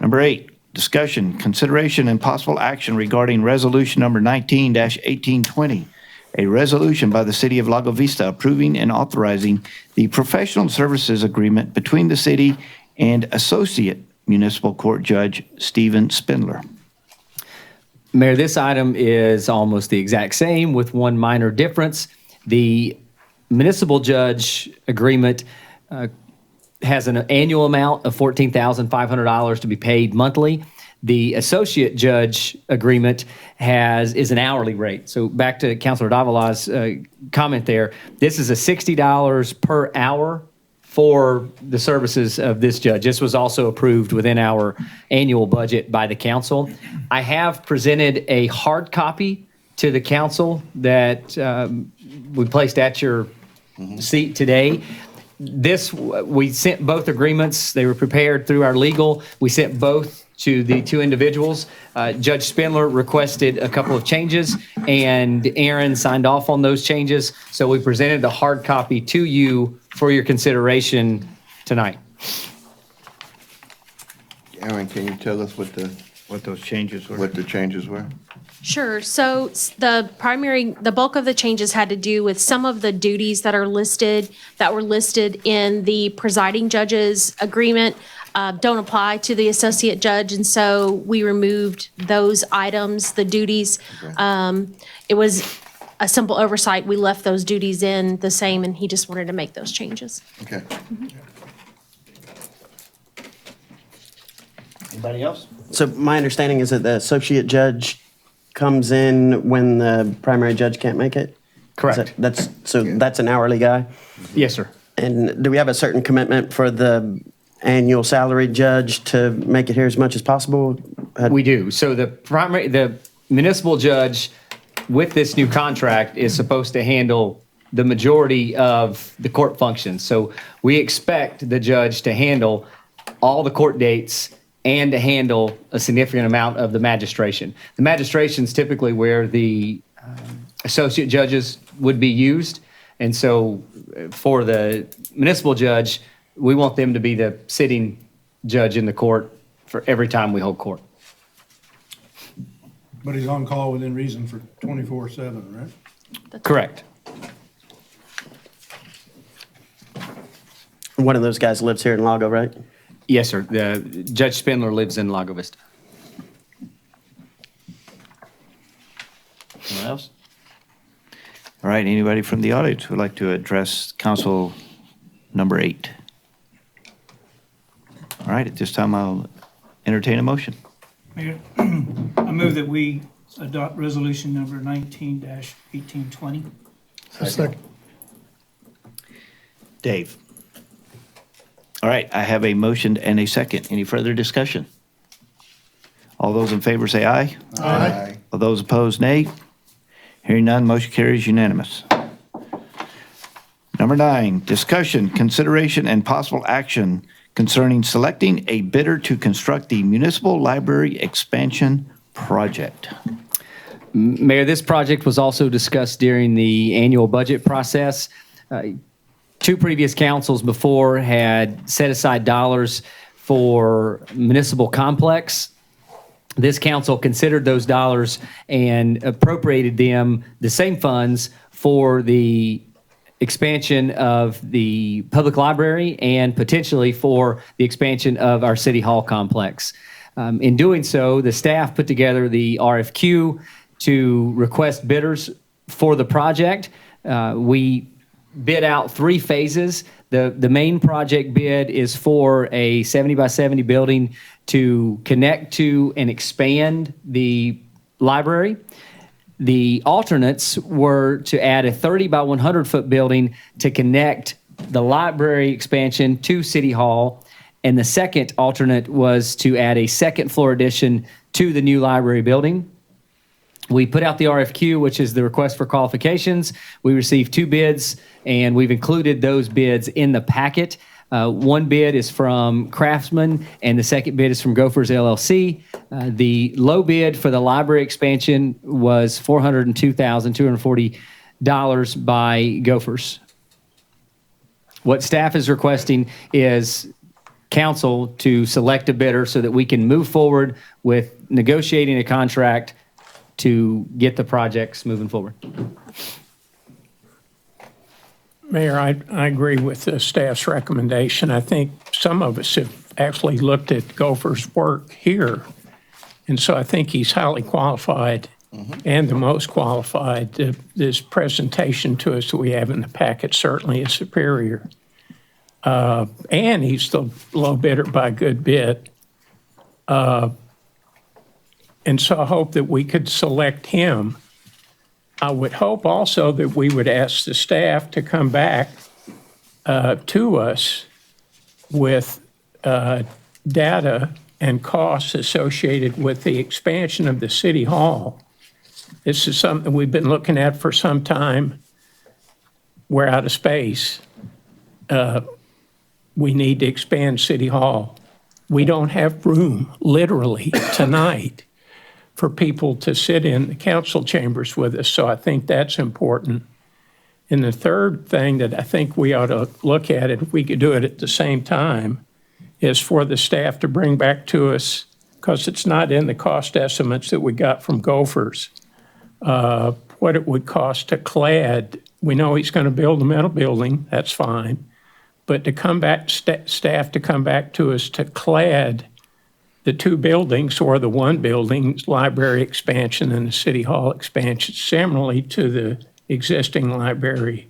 Number 8, discussion, consideration, and possible action regarding resolution number 19-1820, a resolution by the City of Lago Vista approving and authorizing the professional services agreement between the city and Associate Municipal Court Judge Stephen Spindler. Mayor, this item is almost the exact same with one minor difference. The municipal judge agreement has an annual amount of $14,500 to be paid monthly. The associate judge agreement is an hourly rate. So back to Councilor Davila's comment there, this is a $60 per hour for the services of this judge. This was also approved within our annual budget by the council. I have presented a hard copy to the council that we placed at your seat today. This, we sent both agreements. They were prepared through our legal. We sent both to the two individuals. Judge Spindler requested a couple of changes, and Aaron signed off on those changes. So we presented the hard copy to you for your consideration tonight. Aaron, can you tell us what those changes were? What the changes were? Sure. So the bulk of the changes had to do with some of the duties that were listed in the presiding judge's agreement don't apply to the associate judge. And so we removed those items, the duties. Okay. It was a simple oversight. We left those duties in the same, and he just wanted to make those changes. Okay. Anybody else? So my understanding is that the associate judge comes in when the primary judge can't make it? Correct. That's an hourly guy? Yes, sir. And do we have a certain commitment for the annual salaried judge to make it here as much as possible? We do. So the municipal judge with this new contract is supposed to handle the majority of the court functions. So we expect the judge to handle all the court dates and to handle a significant amount of the magistration. The magistration is typically where the associate judges would be used. And so for the municipal judge, we want them to be the sitting judge in the court for every time we hold court. But he's on call within reason for 24/7, right? Correct. One of those guys lives here in Lago, right? Yes, sir. Judge Spindler lives in Lago Vista. Anyone else? All right, anybody from the audience who would like to address Council number 8? All right, at this time, I'll entertain a motion. Mayor, I move that we adopt resolution number 19-1820. Second. Dave. All right, I have a motion and a second. Any further discussion? All those in favor say aye. Aye. All those opposed, nay. Hearing none, motion carries unanimous. Number 9, discussion, consideration, and possible action concerning selecting a bidder to construct the municipal library expansion project. Mayor, this project was also discussed during the annual budget process. Two previous councils before had set aside dollars for municipal complex. This council considered those dollars and appropriated them, the same funds, for the expansion of the public library and potentially for the expansion of our city hall complex. In doing so, the staff put together the RFQ to request bidders for the project. We bid out 3 phases. The main project bid is for a 70 by 70 building to connect to and expand the library. The alternates were to add a 30 by 100 foot building to connect the library expansion to City Hall. And the second alternate was to add a second floor addition to the new library building. We put out the RFQ, which is the request for qualifications. We received 2 bids, and we've included those bids in the packet. One bid is from Craftsman, and the second bid is from Gophers LLC. The low bid for the library expansion was $402,240 by Gophers. What staff is requesting is council to select a bidder so that we can move forward with negotiating a contract to get the projects moving forward. Mayor, I agree with the staff's recommendation. I think some of us have actually looked at Gopher's work here, and so I think he's highly qualified and the most qualified. This presentation to us that we have in the packet certainly is superior. And he's the low bidder by a good bit. And so I hope that we could select him. I would hope also that we would ask the staff to come back to us with data and costs associated with the expansion of the city hall. This is something we've been looking at for some time. We're out of space. We need to expand City Hall. We don't have room, literally, tonight for people to sit in the council chambers with us, so I think that's important. And the third thing that I think we ought to look at, if we could do it at the same time, is for the staff to bring back to us, because it's not in the cost estimates that we got from Gophers, what it would cost to clad. We know he's going to build a metal building, that's fine. But to come back, staff to come back to us to clad the two buildings or the one building, library expansion and the city hall expansion, similarly to the existing library,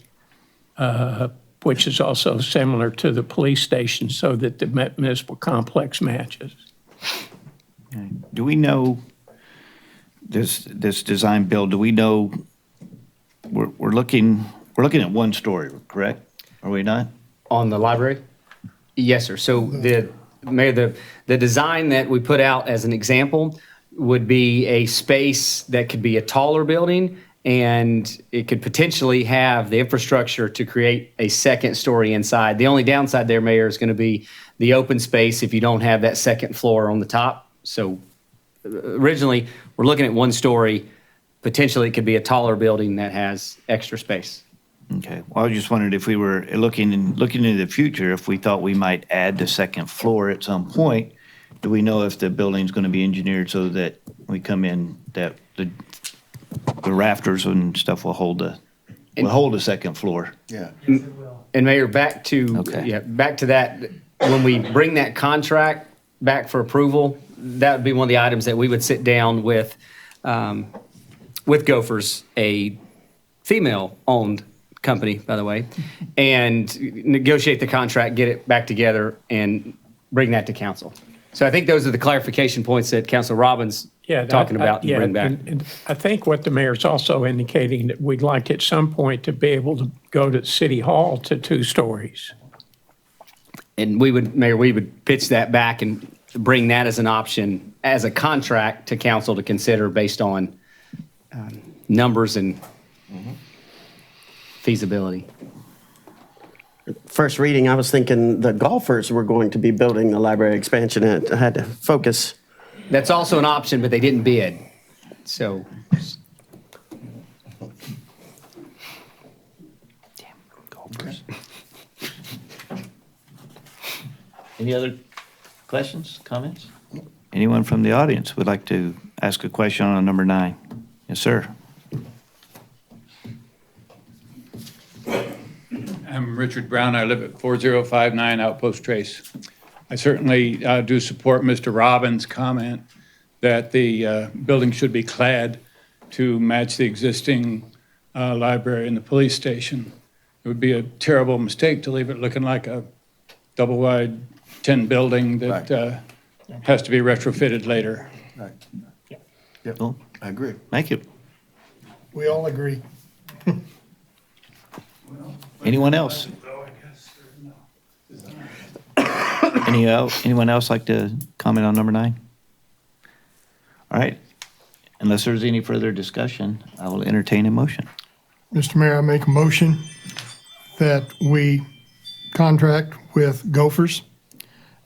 which is also similar to the police station, so that the municipal complex matches. Do we know this design build? Do we know we're looking at one story, correct? Are we not? On the library? Yes, sir. So the design that we put out as an example would be a space that could be a taller building, and it could potentially have the infrastructure to create a second story inside. The only downside there, Mayor, is going to be the open space if you don't have that second floor on the top. So originally, we're looking at one story. Potentially, it could be a taller building that has extra space. Okay. Well, I just wondered if we were looking into the future, if we thought we might add the second floor at some point. Do we know if the building's going to be engineered so that we come in, that the rafters and stuff will hold the second floor? Yeah. And Mayor, back to that, when we bring that contract back for approval, that would be one of the items that we would sit down with Gophers, a female-owned company, by the way, and negotiate the contract, get it back together, and bring that to council. So I think those are the clarification points that Councilor Robbins talking about to bring back. And I think what the mayor's also indicating, that we'd like at some point to be able to go to City Hall to 2 stories. And we would pitch that back and bring that as an option, as a contract to council to consider based on numbers and feasibility. First reading, I was thinking the golfers were going to be building the library expansion, and I had to focus. That's also an option, but they didn't bid. So. Damn, golfers. Any other questions, comments? Anyone from the audience would like to ask a question on number 9? Yes, sir. I'm Richard Brown. I live at 4059 Outpost Trace. I certainly do support Mr. Robbins' comment that the building should be clad to match the existing library and the police station. It would be a terrible mistake to leave it looking like a double-wide tin building that has to be retrofitted later. Right. Yep. Cool. I agree. Thank you. We all agree. Anyone else? Anyone else like to comment on number 9? All right. Unless there's any further discussion, I will entertain a motion. Mr. Mayor, I make a motion that we contract with Gophers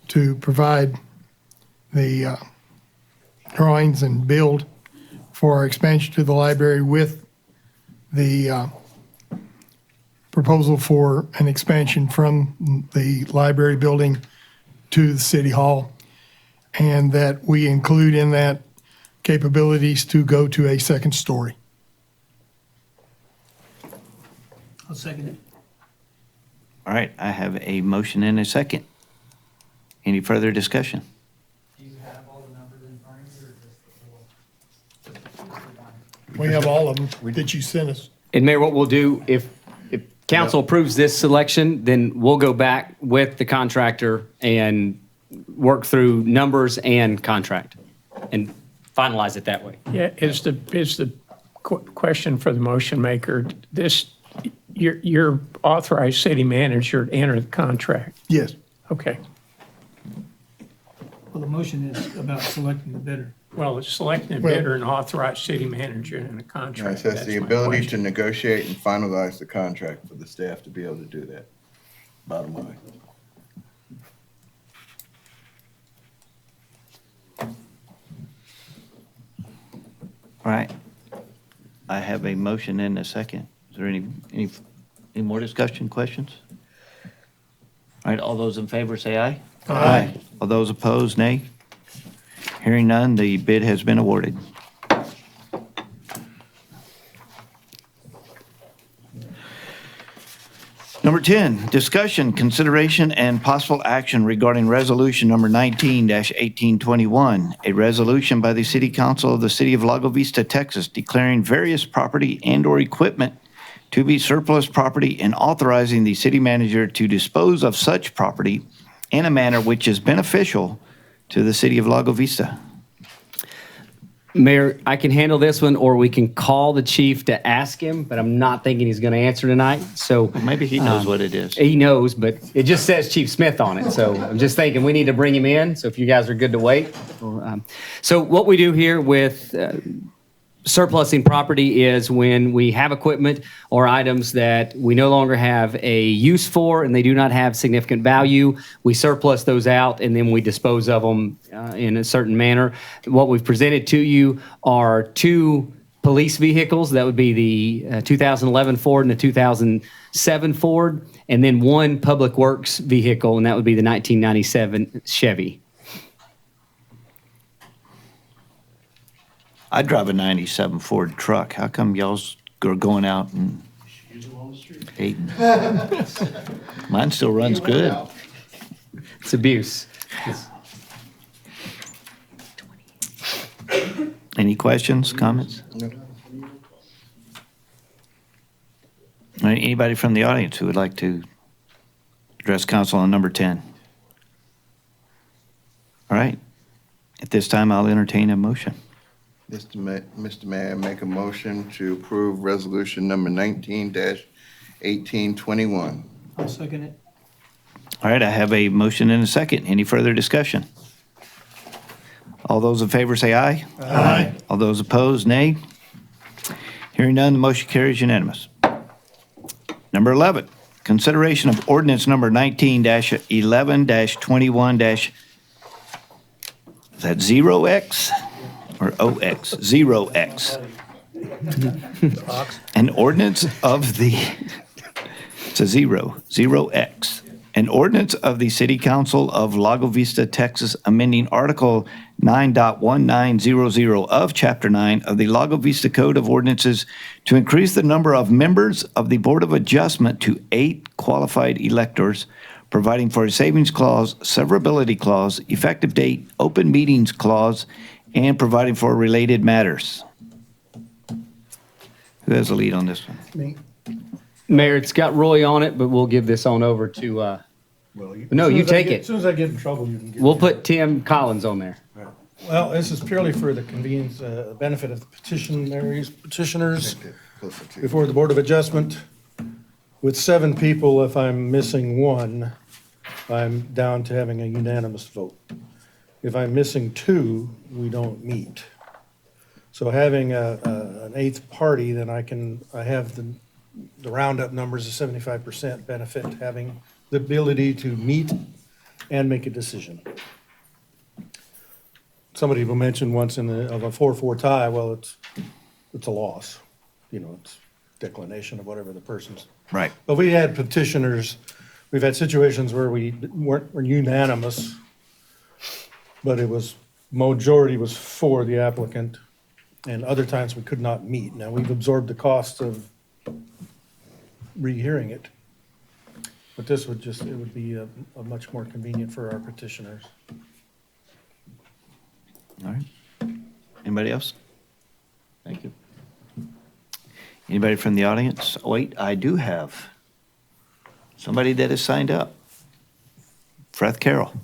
to provide the drawings and build for our expansion to the library with the proposal for an expansion from the library building to the city hall, and that we include in that capabilities to go to a second story. I'll second it. All right, I have a motion and a second. Any further discussion? Do you have all the numbers in front of you, or just the little? We have all of them that you sent us. And Mayor, what we'll do, if council approves this selection, then we'll go back with the contractor and work through numbers and contract and finalize it that way. Yeah, is the question for the motion maker, your authorized city manager to enter the contract? Yes. Okay. Well, the motion is about selecting the bidder. Well, it's selecting a bidder and authorize city manager in a No, it contract. says That's the my ability to question. negotiate and finalize the contract for the staff to be able to do that. Bottom line. All right. I have a motion and a second. Is there any more discussion, questions? All right, all those in favor say aye. Aye. All those opposed, nay. Hearing none, the bid has been awarded. Number 10, discussion, consideration, and possible action regarding resolution number 19-1821, a resolution by the City Council of the City of Lago Vista, Texas, declaring various property and/or equipment to be surplus property and authorizing the city manager to dispose of such property in a manner which is beneficial to the City of Lago Vista. Mayor, I can handle this one, or we can call the chief to ask him, but I'm not thinking he's going to answer tonight. So Maybe he knows what it is. He knows, but it just says Chief Smith on it. So I'm just thinking we need to bring him in. So if you guys are good to wait. So what we do here with surplusing property is when we have equipment or items that we no longer have a use for and they do not have significant value, we surplus those out and then we dispose of them in a certain manner. What we've presented to you are 2 police vehicles. That would be the 2011 Ford and the 2007 Ford, and then 1 public works vehicle, and that would be the 1997 Chevy. I drive a 97 Ford truck. How come y'all's are going out and hating? Mine still runs good. It's abuse. Any questions, comments? No. All right, anybody from the audience who would like to address council on number 10? All right. At this time, I'll entertain a motion. Mr. Mayor, I make a motion to approve resolution number 19-1821. I'll second it. All right, I have a motion and a second. Any further discussion? All those in favor say aye. Aye. All those opposed, nay. Hearing none, the motion carries unanimous. Number 11, consideration of ordinance number 19-11-21- is that 0X or OX? 0X. An ordinance of the, it's a 0X. An ordinance of the City Council of Lago Vista, Texas, amending Article 9.1900 of Chapter 9 of the Lago Vista Code of Ordinances to increase the number of members of the Board of Adjustment to 8 qualified electors, providing for a savings clause, severability clause, effective date, open meetings clause, and providing for related matters. Who has the lead on this one? Me. Mayor, it's got Roy on it, but we'll give this on over to, no, you take it. As soon as I get in trouble, you can get. We'll put Tim Collins on there. Well, this is purely for the convenience, benefit of the petitioners before the Board of Adjustment. With 7 people, if I'm missing 1, I'm down to having a unanimous vote. If I'm missing 2, we don't meet. So having an 8th party, then I have the roundup numbers of 75% benefit, having the ability to meet and make a decision. Somebody will mention once of a 4-4 tie, well, it's a loss. You know, it's declination of whatever the person's. Right. But we had petitioners, we've had situations where we were unanimous, but majority was for the applicant, and other times we could not meet. Now, we've absorbed the cost of rehearing it, but this would be a much more convenient for our petitioners. All right. Anybody else? Thank you. Anybody from the audience? Wait, I do have somebody that has signed up. Freth Carroll.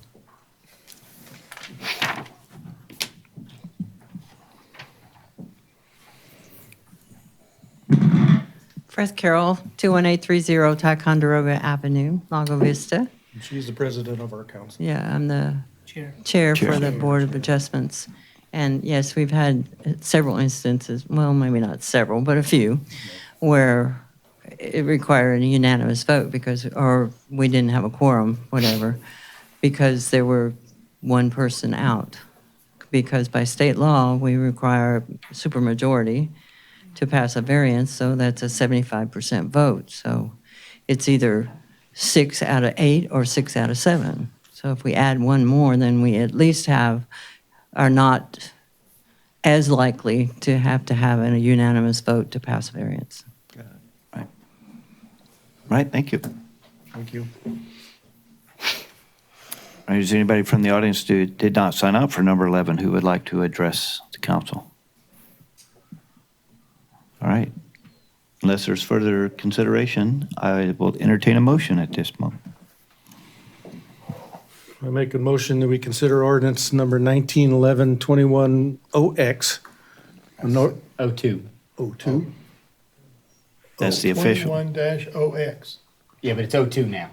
Freth Carroll, 21830 Ticonderoga Avenue, Lago Vista. She's the president of our council. Yeah, I'm the Chair. chair for the Board of Adjustments. And yes, we've had several instances, well, maybe not several, but a few, where it required a unanimous vote or we didn't have a quorum, whatever, because there were one person out. Because by state law, we require supermajority to pass a variance, so that's a 75% vote. So it's either 6 out of 8 or 6 out of 7. So if we add one more, then we at least are not as likely to have a unanimous vote to pass a variance. Right, thank you. Thank you. All right, is there anybody from the audience who did not sign up for number 11 who would like to address the council? All right. Unless there's further consideration, I will entertain a motion at this moment. I make a motion that we consider ordinance number 1911-21-OX. 02. 02? That's the official. 21-OX. Yeah, but it's 02 now,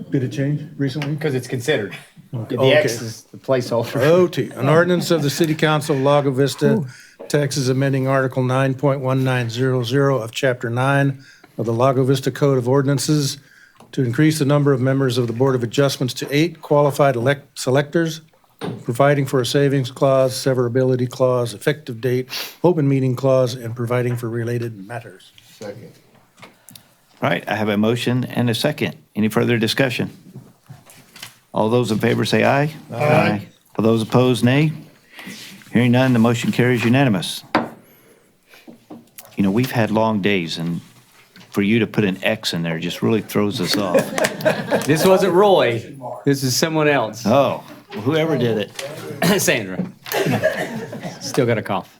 Did it change recently? because it's considered. The Okay. X is the placeholder. OT, an ordinance of the City Council of Lago Vista, Texas, amending Article 9.1900 of Chapter 9 of the Lago Vista Code of Ordinances to increase the number of members of the Board of Adjustments to 8 qualified selectors, providing for a savings clause, severability clause, effective date, open meeting clause, and providing for related matters. Second. All right, I have a motion and a second. Any further discussion? All those in favor say aye. Aye. All those opposed, nay. Hearing none, the motion carries unanimous. You know, we've had long days, and for you to put an X in there just really throws us off. This wasn't Roy. This is someone else. Oh, well, whoever did it. Sandra. Still got a cough.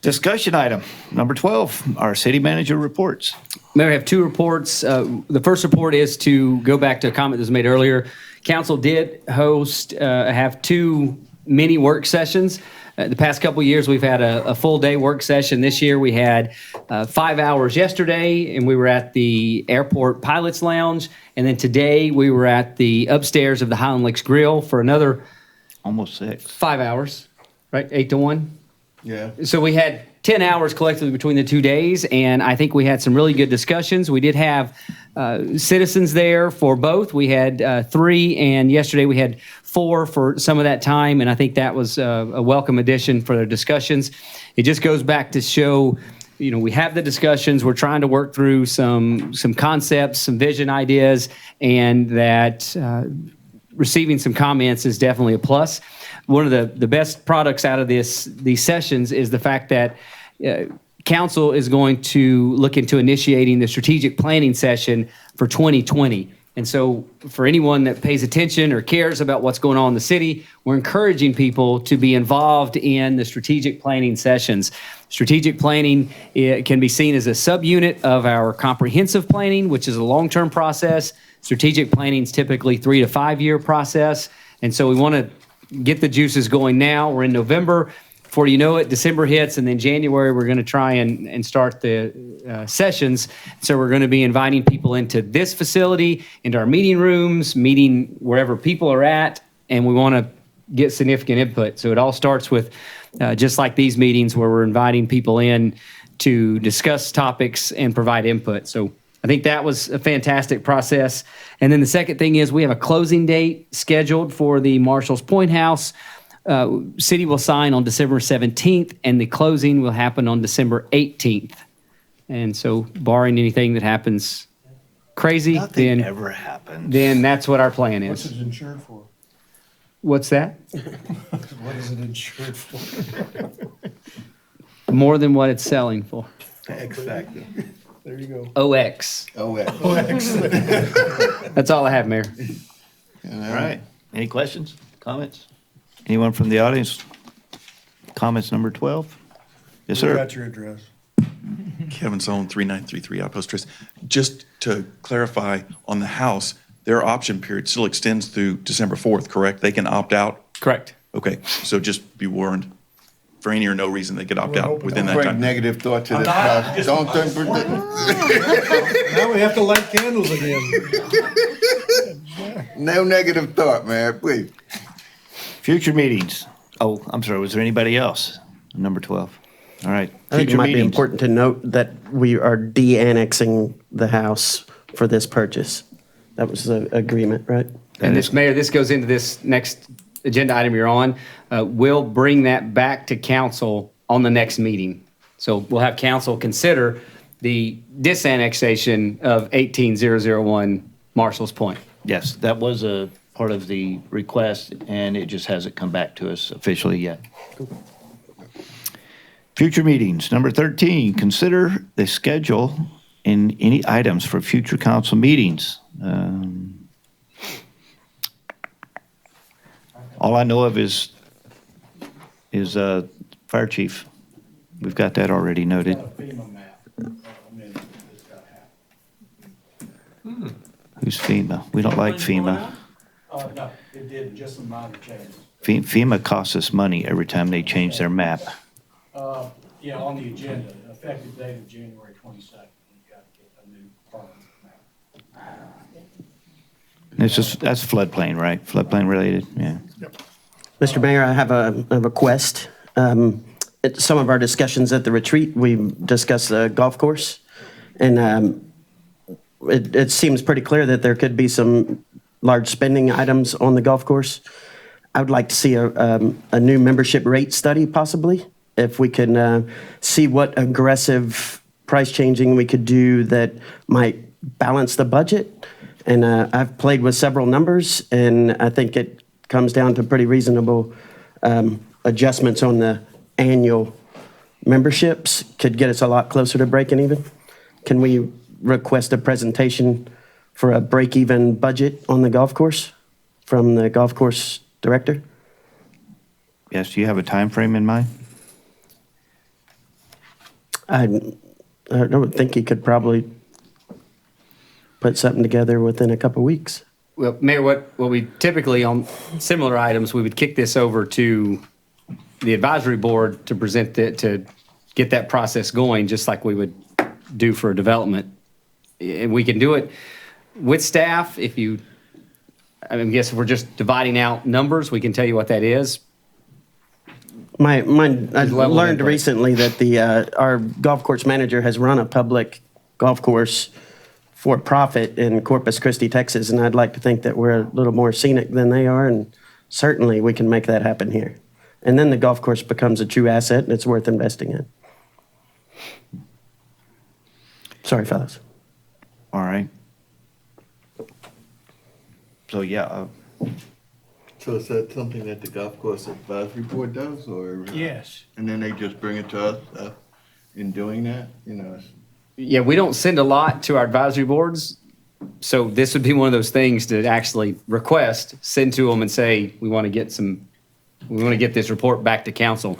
Discussion item number 12, our city manager reports. Mayor, I have 2 reports. The first report is to go back to a comment that was made earlier. Council did have 2 mini work sessions. The past couple of years, we've had a full day work session. This year, we had 5 hours yesterday, and we were at the Airport Pilots Lounge. And then today, we were at the upstairs of the Highland Lakes Grill for another almost 6. 5 hours, right? 8 to 1. Yeah. So we had 10 hours collectively between the 2 days, and I think we had some really good discussions. We did have citizens there for both. We had 3, and yesterday we had 4 for some of that time, and I think that was a welcome addition for their discussions. It just goes back to show, you know, we have the discussions, we're trying to work through some concepts, some vision ideas, and that receiving some comments is definitely a plus. One of the best products out of these sessions is the fact that council is going to look into initiating the strategic planning session for 2020. And so for anyone that pays attention or cares about what's going on in the city, we're encouraging people to be involved in the strategic planning sessions. Strategic planning can be seen as a subunit of our comprehensive planning, which is a long-term process. Strategic planning is typically 3 to 5 year process. And so we want to get the juices going now. We're in November. Before you know it, December hits, and then January, we're going to try and start the sessions. So we're going to be inviting people into this facility, into our meeting rooms, meeting wherever people are at, and we want to get significant input. So it all starts with just like these meetings where we're inviting people in to discuss topics and provide input. So I think that was a fantastic process. And then the second thing is we have a closing date scheduled for the Marshall's Point House. City will sign on December 17th, and the closing will happen on December 18th. And so barring anything that happens crazy, Nothing ever happens. Then that's what our plan What's is. it insured for? What's that? What is it insured for? More than what it's selling for. Exactly. There you go. OX. OX. That's all I have, Mayor. All right. Any questions, comments? Anyone from the audience? Comments number 12? Yes, sir. We got your address. Kevin Sullivan, 3933 Outpost Trace. Just to clarify, on the house, their option period still extends through December 4th, correct? They can opt out? Correct. Okay, so just be warned. for any or no reason, they could opt out within that Bring time. negative thought to this not- house. Don't Now we have to light candles again. no negative thought, man, please. Future meetings. Oh, I'm sorry, was there anybody else? Number 12. All right. I think it Future might be meetings. important to note that we are de-annexing the house for this purchase. That was the agreement, right? And this, Mayor, this goes into this next agenda item you're on. We'll bring that back to council on the next meeting. So we'll have council consider the disannexation of 18001 Marshall's Point. Yes, that was a part of the request, and it just hasn't come back to us officially yet. Future meetings. Number 13, consider the schedule and any items for future council meetings. All I know of is fire chief. We've got that already noted. Who's FEMA? We don't like FEMA. No, it did just some minor changes. FEMA costs us money every time they change their map. Yeah, on the agenda, effective date of January 22nd, you got to get a new permanent map. It's just, that's floodplain, right? Floodplain related, yeah. Mr. Mayor, I have a request. At some of our discussions at the retreat, we discussed the golf course. And it seems pretty clear that there could be some large spending items on the golf course. I would like to see a new membership rate study possibly, if we can see what aggressive price changing we could do that might balance the budget. And I've played with several numbers, and I think it comes down to pretty reasonable adjustments on the annual memberships could get us a lot closer to breaking even. Can we request a presentation for a break-even budget on the golf course from the golf course director? Yes, do you have a time frame in mind? I don't think he could probably put something together within a couple weeks. Well, Mayor, what we typically on similar items, we would kick this over to the advisory board to present it, to get that process going, just like we would do for a development. And we can do it with staff. I guess if we're just dividing out numbers, we can tell you what that is. I learned recently that our golf course manager has run a public golf course for profit in Corpus Christi, Texas, and I'd like to think that we're a little more scenic than they are, and certainly we can make that happen here. And then the golf course becomes a true asset, and it's worth investing in. Sorry, fellas. All right. So, yeah. So is that something that the golf course advisory board does, or? Yes. And then they just bring it to us in doing that, Yeah, we don't send a lot to our advisory boards. So this would be one of those things to actually request, send to them and say, we want to get this report back to council.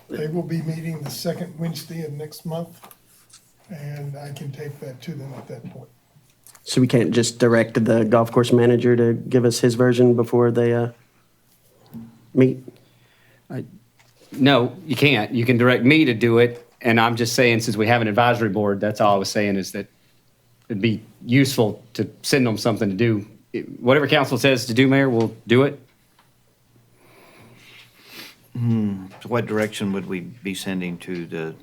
They will be meeting the second Wednesday of next month, and I can take that to them at that point. So we can't just direct the golf course manager to give us his version before they meet? No, you can't. You can direct me to do it. And I'm just saying, since we have an advisory board, that's all I was saying, is that it'd be useful to send them something to do. Whatever council says to do, Mayor, we'll do it. So what direction would we be sending to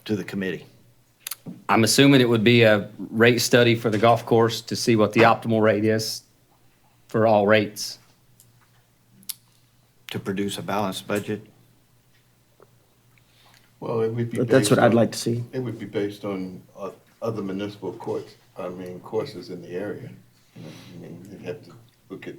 the committee? I'm assuming it would be a rate study for the golf course to see what the optimal rate is for all rates. To produce a balanced budget? Well, it would be. That's what I'd like to see. It would be based on other municipal courses in the area. You'd have to look at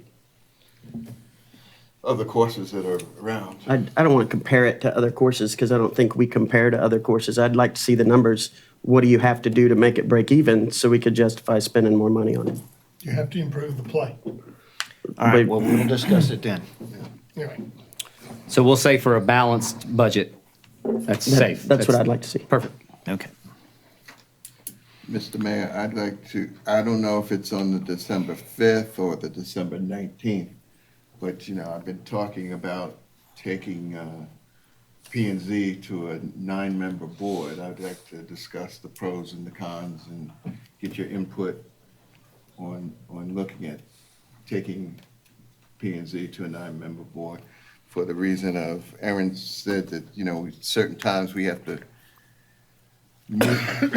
other courses that are around. I don't want to compare it to other courses because I don't think we compare to other courses. I'd like to see the numbers. What do you have to do to make it break even so we could justify spending more money on it? You have to improve the play. All right, well, we'll discuss it then. Anyway, So we'll say for a balanced budget. That's safe. That's what I'd like to see. Perfect. Okay. Mr. Mayor, I don't know if it's on the December 5th or the December 19th, but, I've been talking about taking P and Z to a 9-member board. I'd like to discuss the pros and the cons and get your input on looking at taking P and Z to a 9-member board for the reason of, Aaron said that, certain times we have to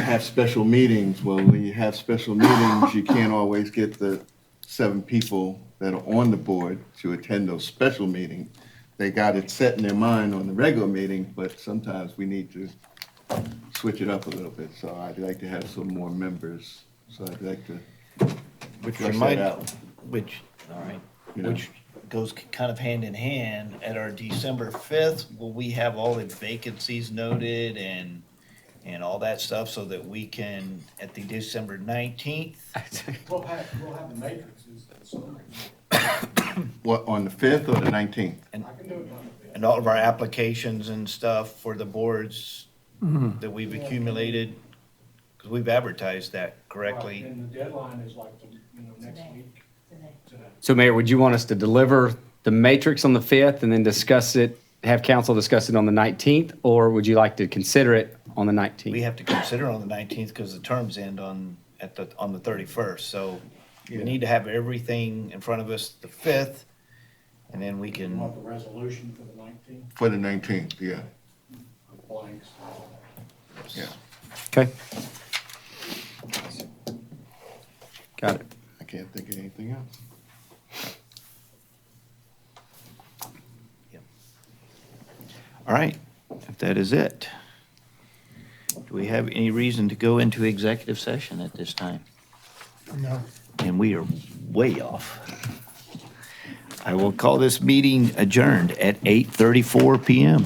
have special meetings. Well, when you have special meetings, you can't always get the 7 people that are on the board to attend those special meetings. They got it set in their mind on the regular meeting, but sometimes we need to switch it up a little bit. So I'd like to have some more members. So I'd like to flush that out. Which goes kind of hand in hand. At our December 5th, will we have all the vacancies noted and all that stuff so that we can, at the December 19th? We'll have the matrices and summary. What, on the 5th or the 19th? I can do it on the fifth. And all of our applications and stuff for the boards that we've accumulated, because we've advertised that correctly. Right, and the deadline is like, next week. Today. So Mayor, would you want us to deliver the matrix on the 5th and then discuss it, have council discuss it on the 19th? Or would you like to consider it on the 19th? We have to consider on the 19th because the terms end on the 31st. So we need to have everything in front of us the 5th, and then we You can. want the resolution for the 19th? For the 19th, yeah. Blanks. Yeah. Okay. Got it. I can't think of anything else. All right, if that is it, do we have any reason to go into executive session at this time? No. And we are way off. I will call this meeting adjourned at 8:34 PM.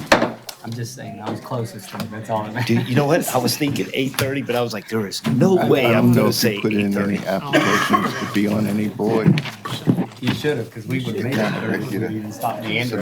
I'm just saying, I was closest to it, that's all. Dude, you know what? I was thinking 8:30, but I was like, there is no way I'm going to say Put in 8:30. any applications to be on any board. You should have, because we would have made Kinda it. regular. We didn't stop Leander.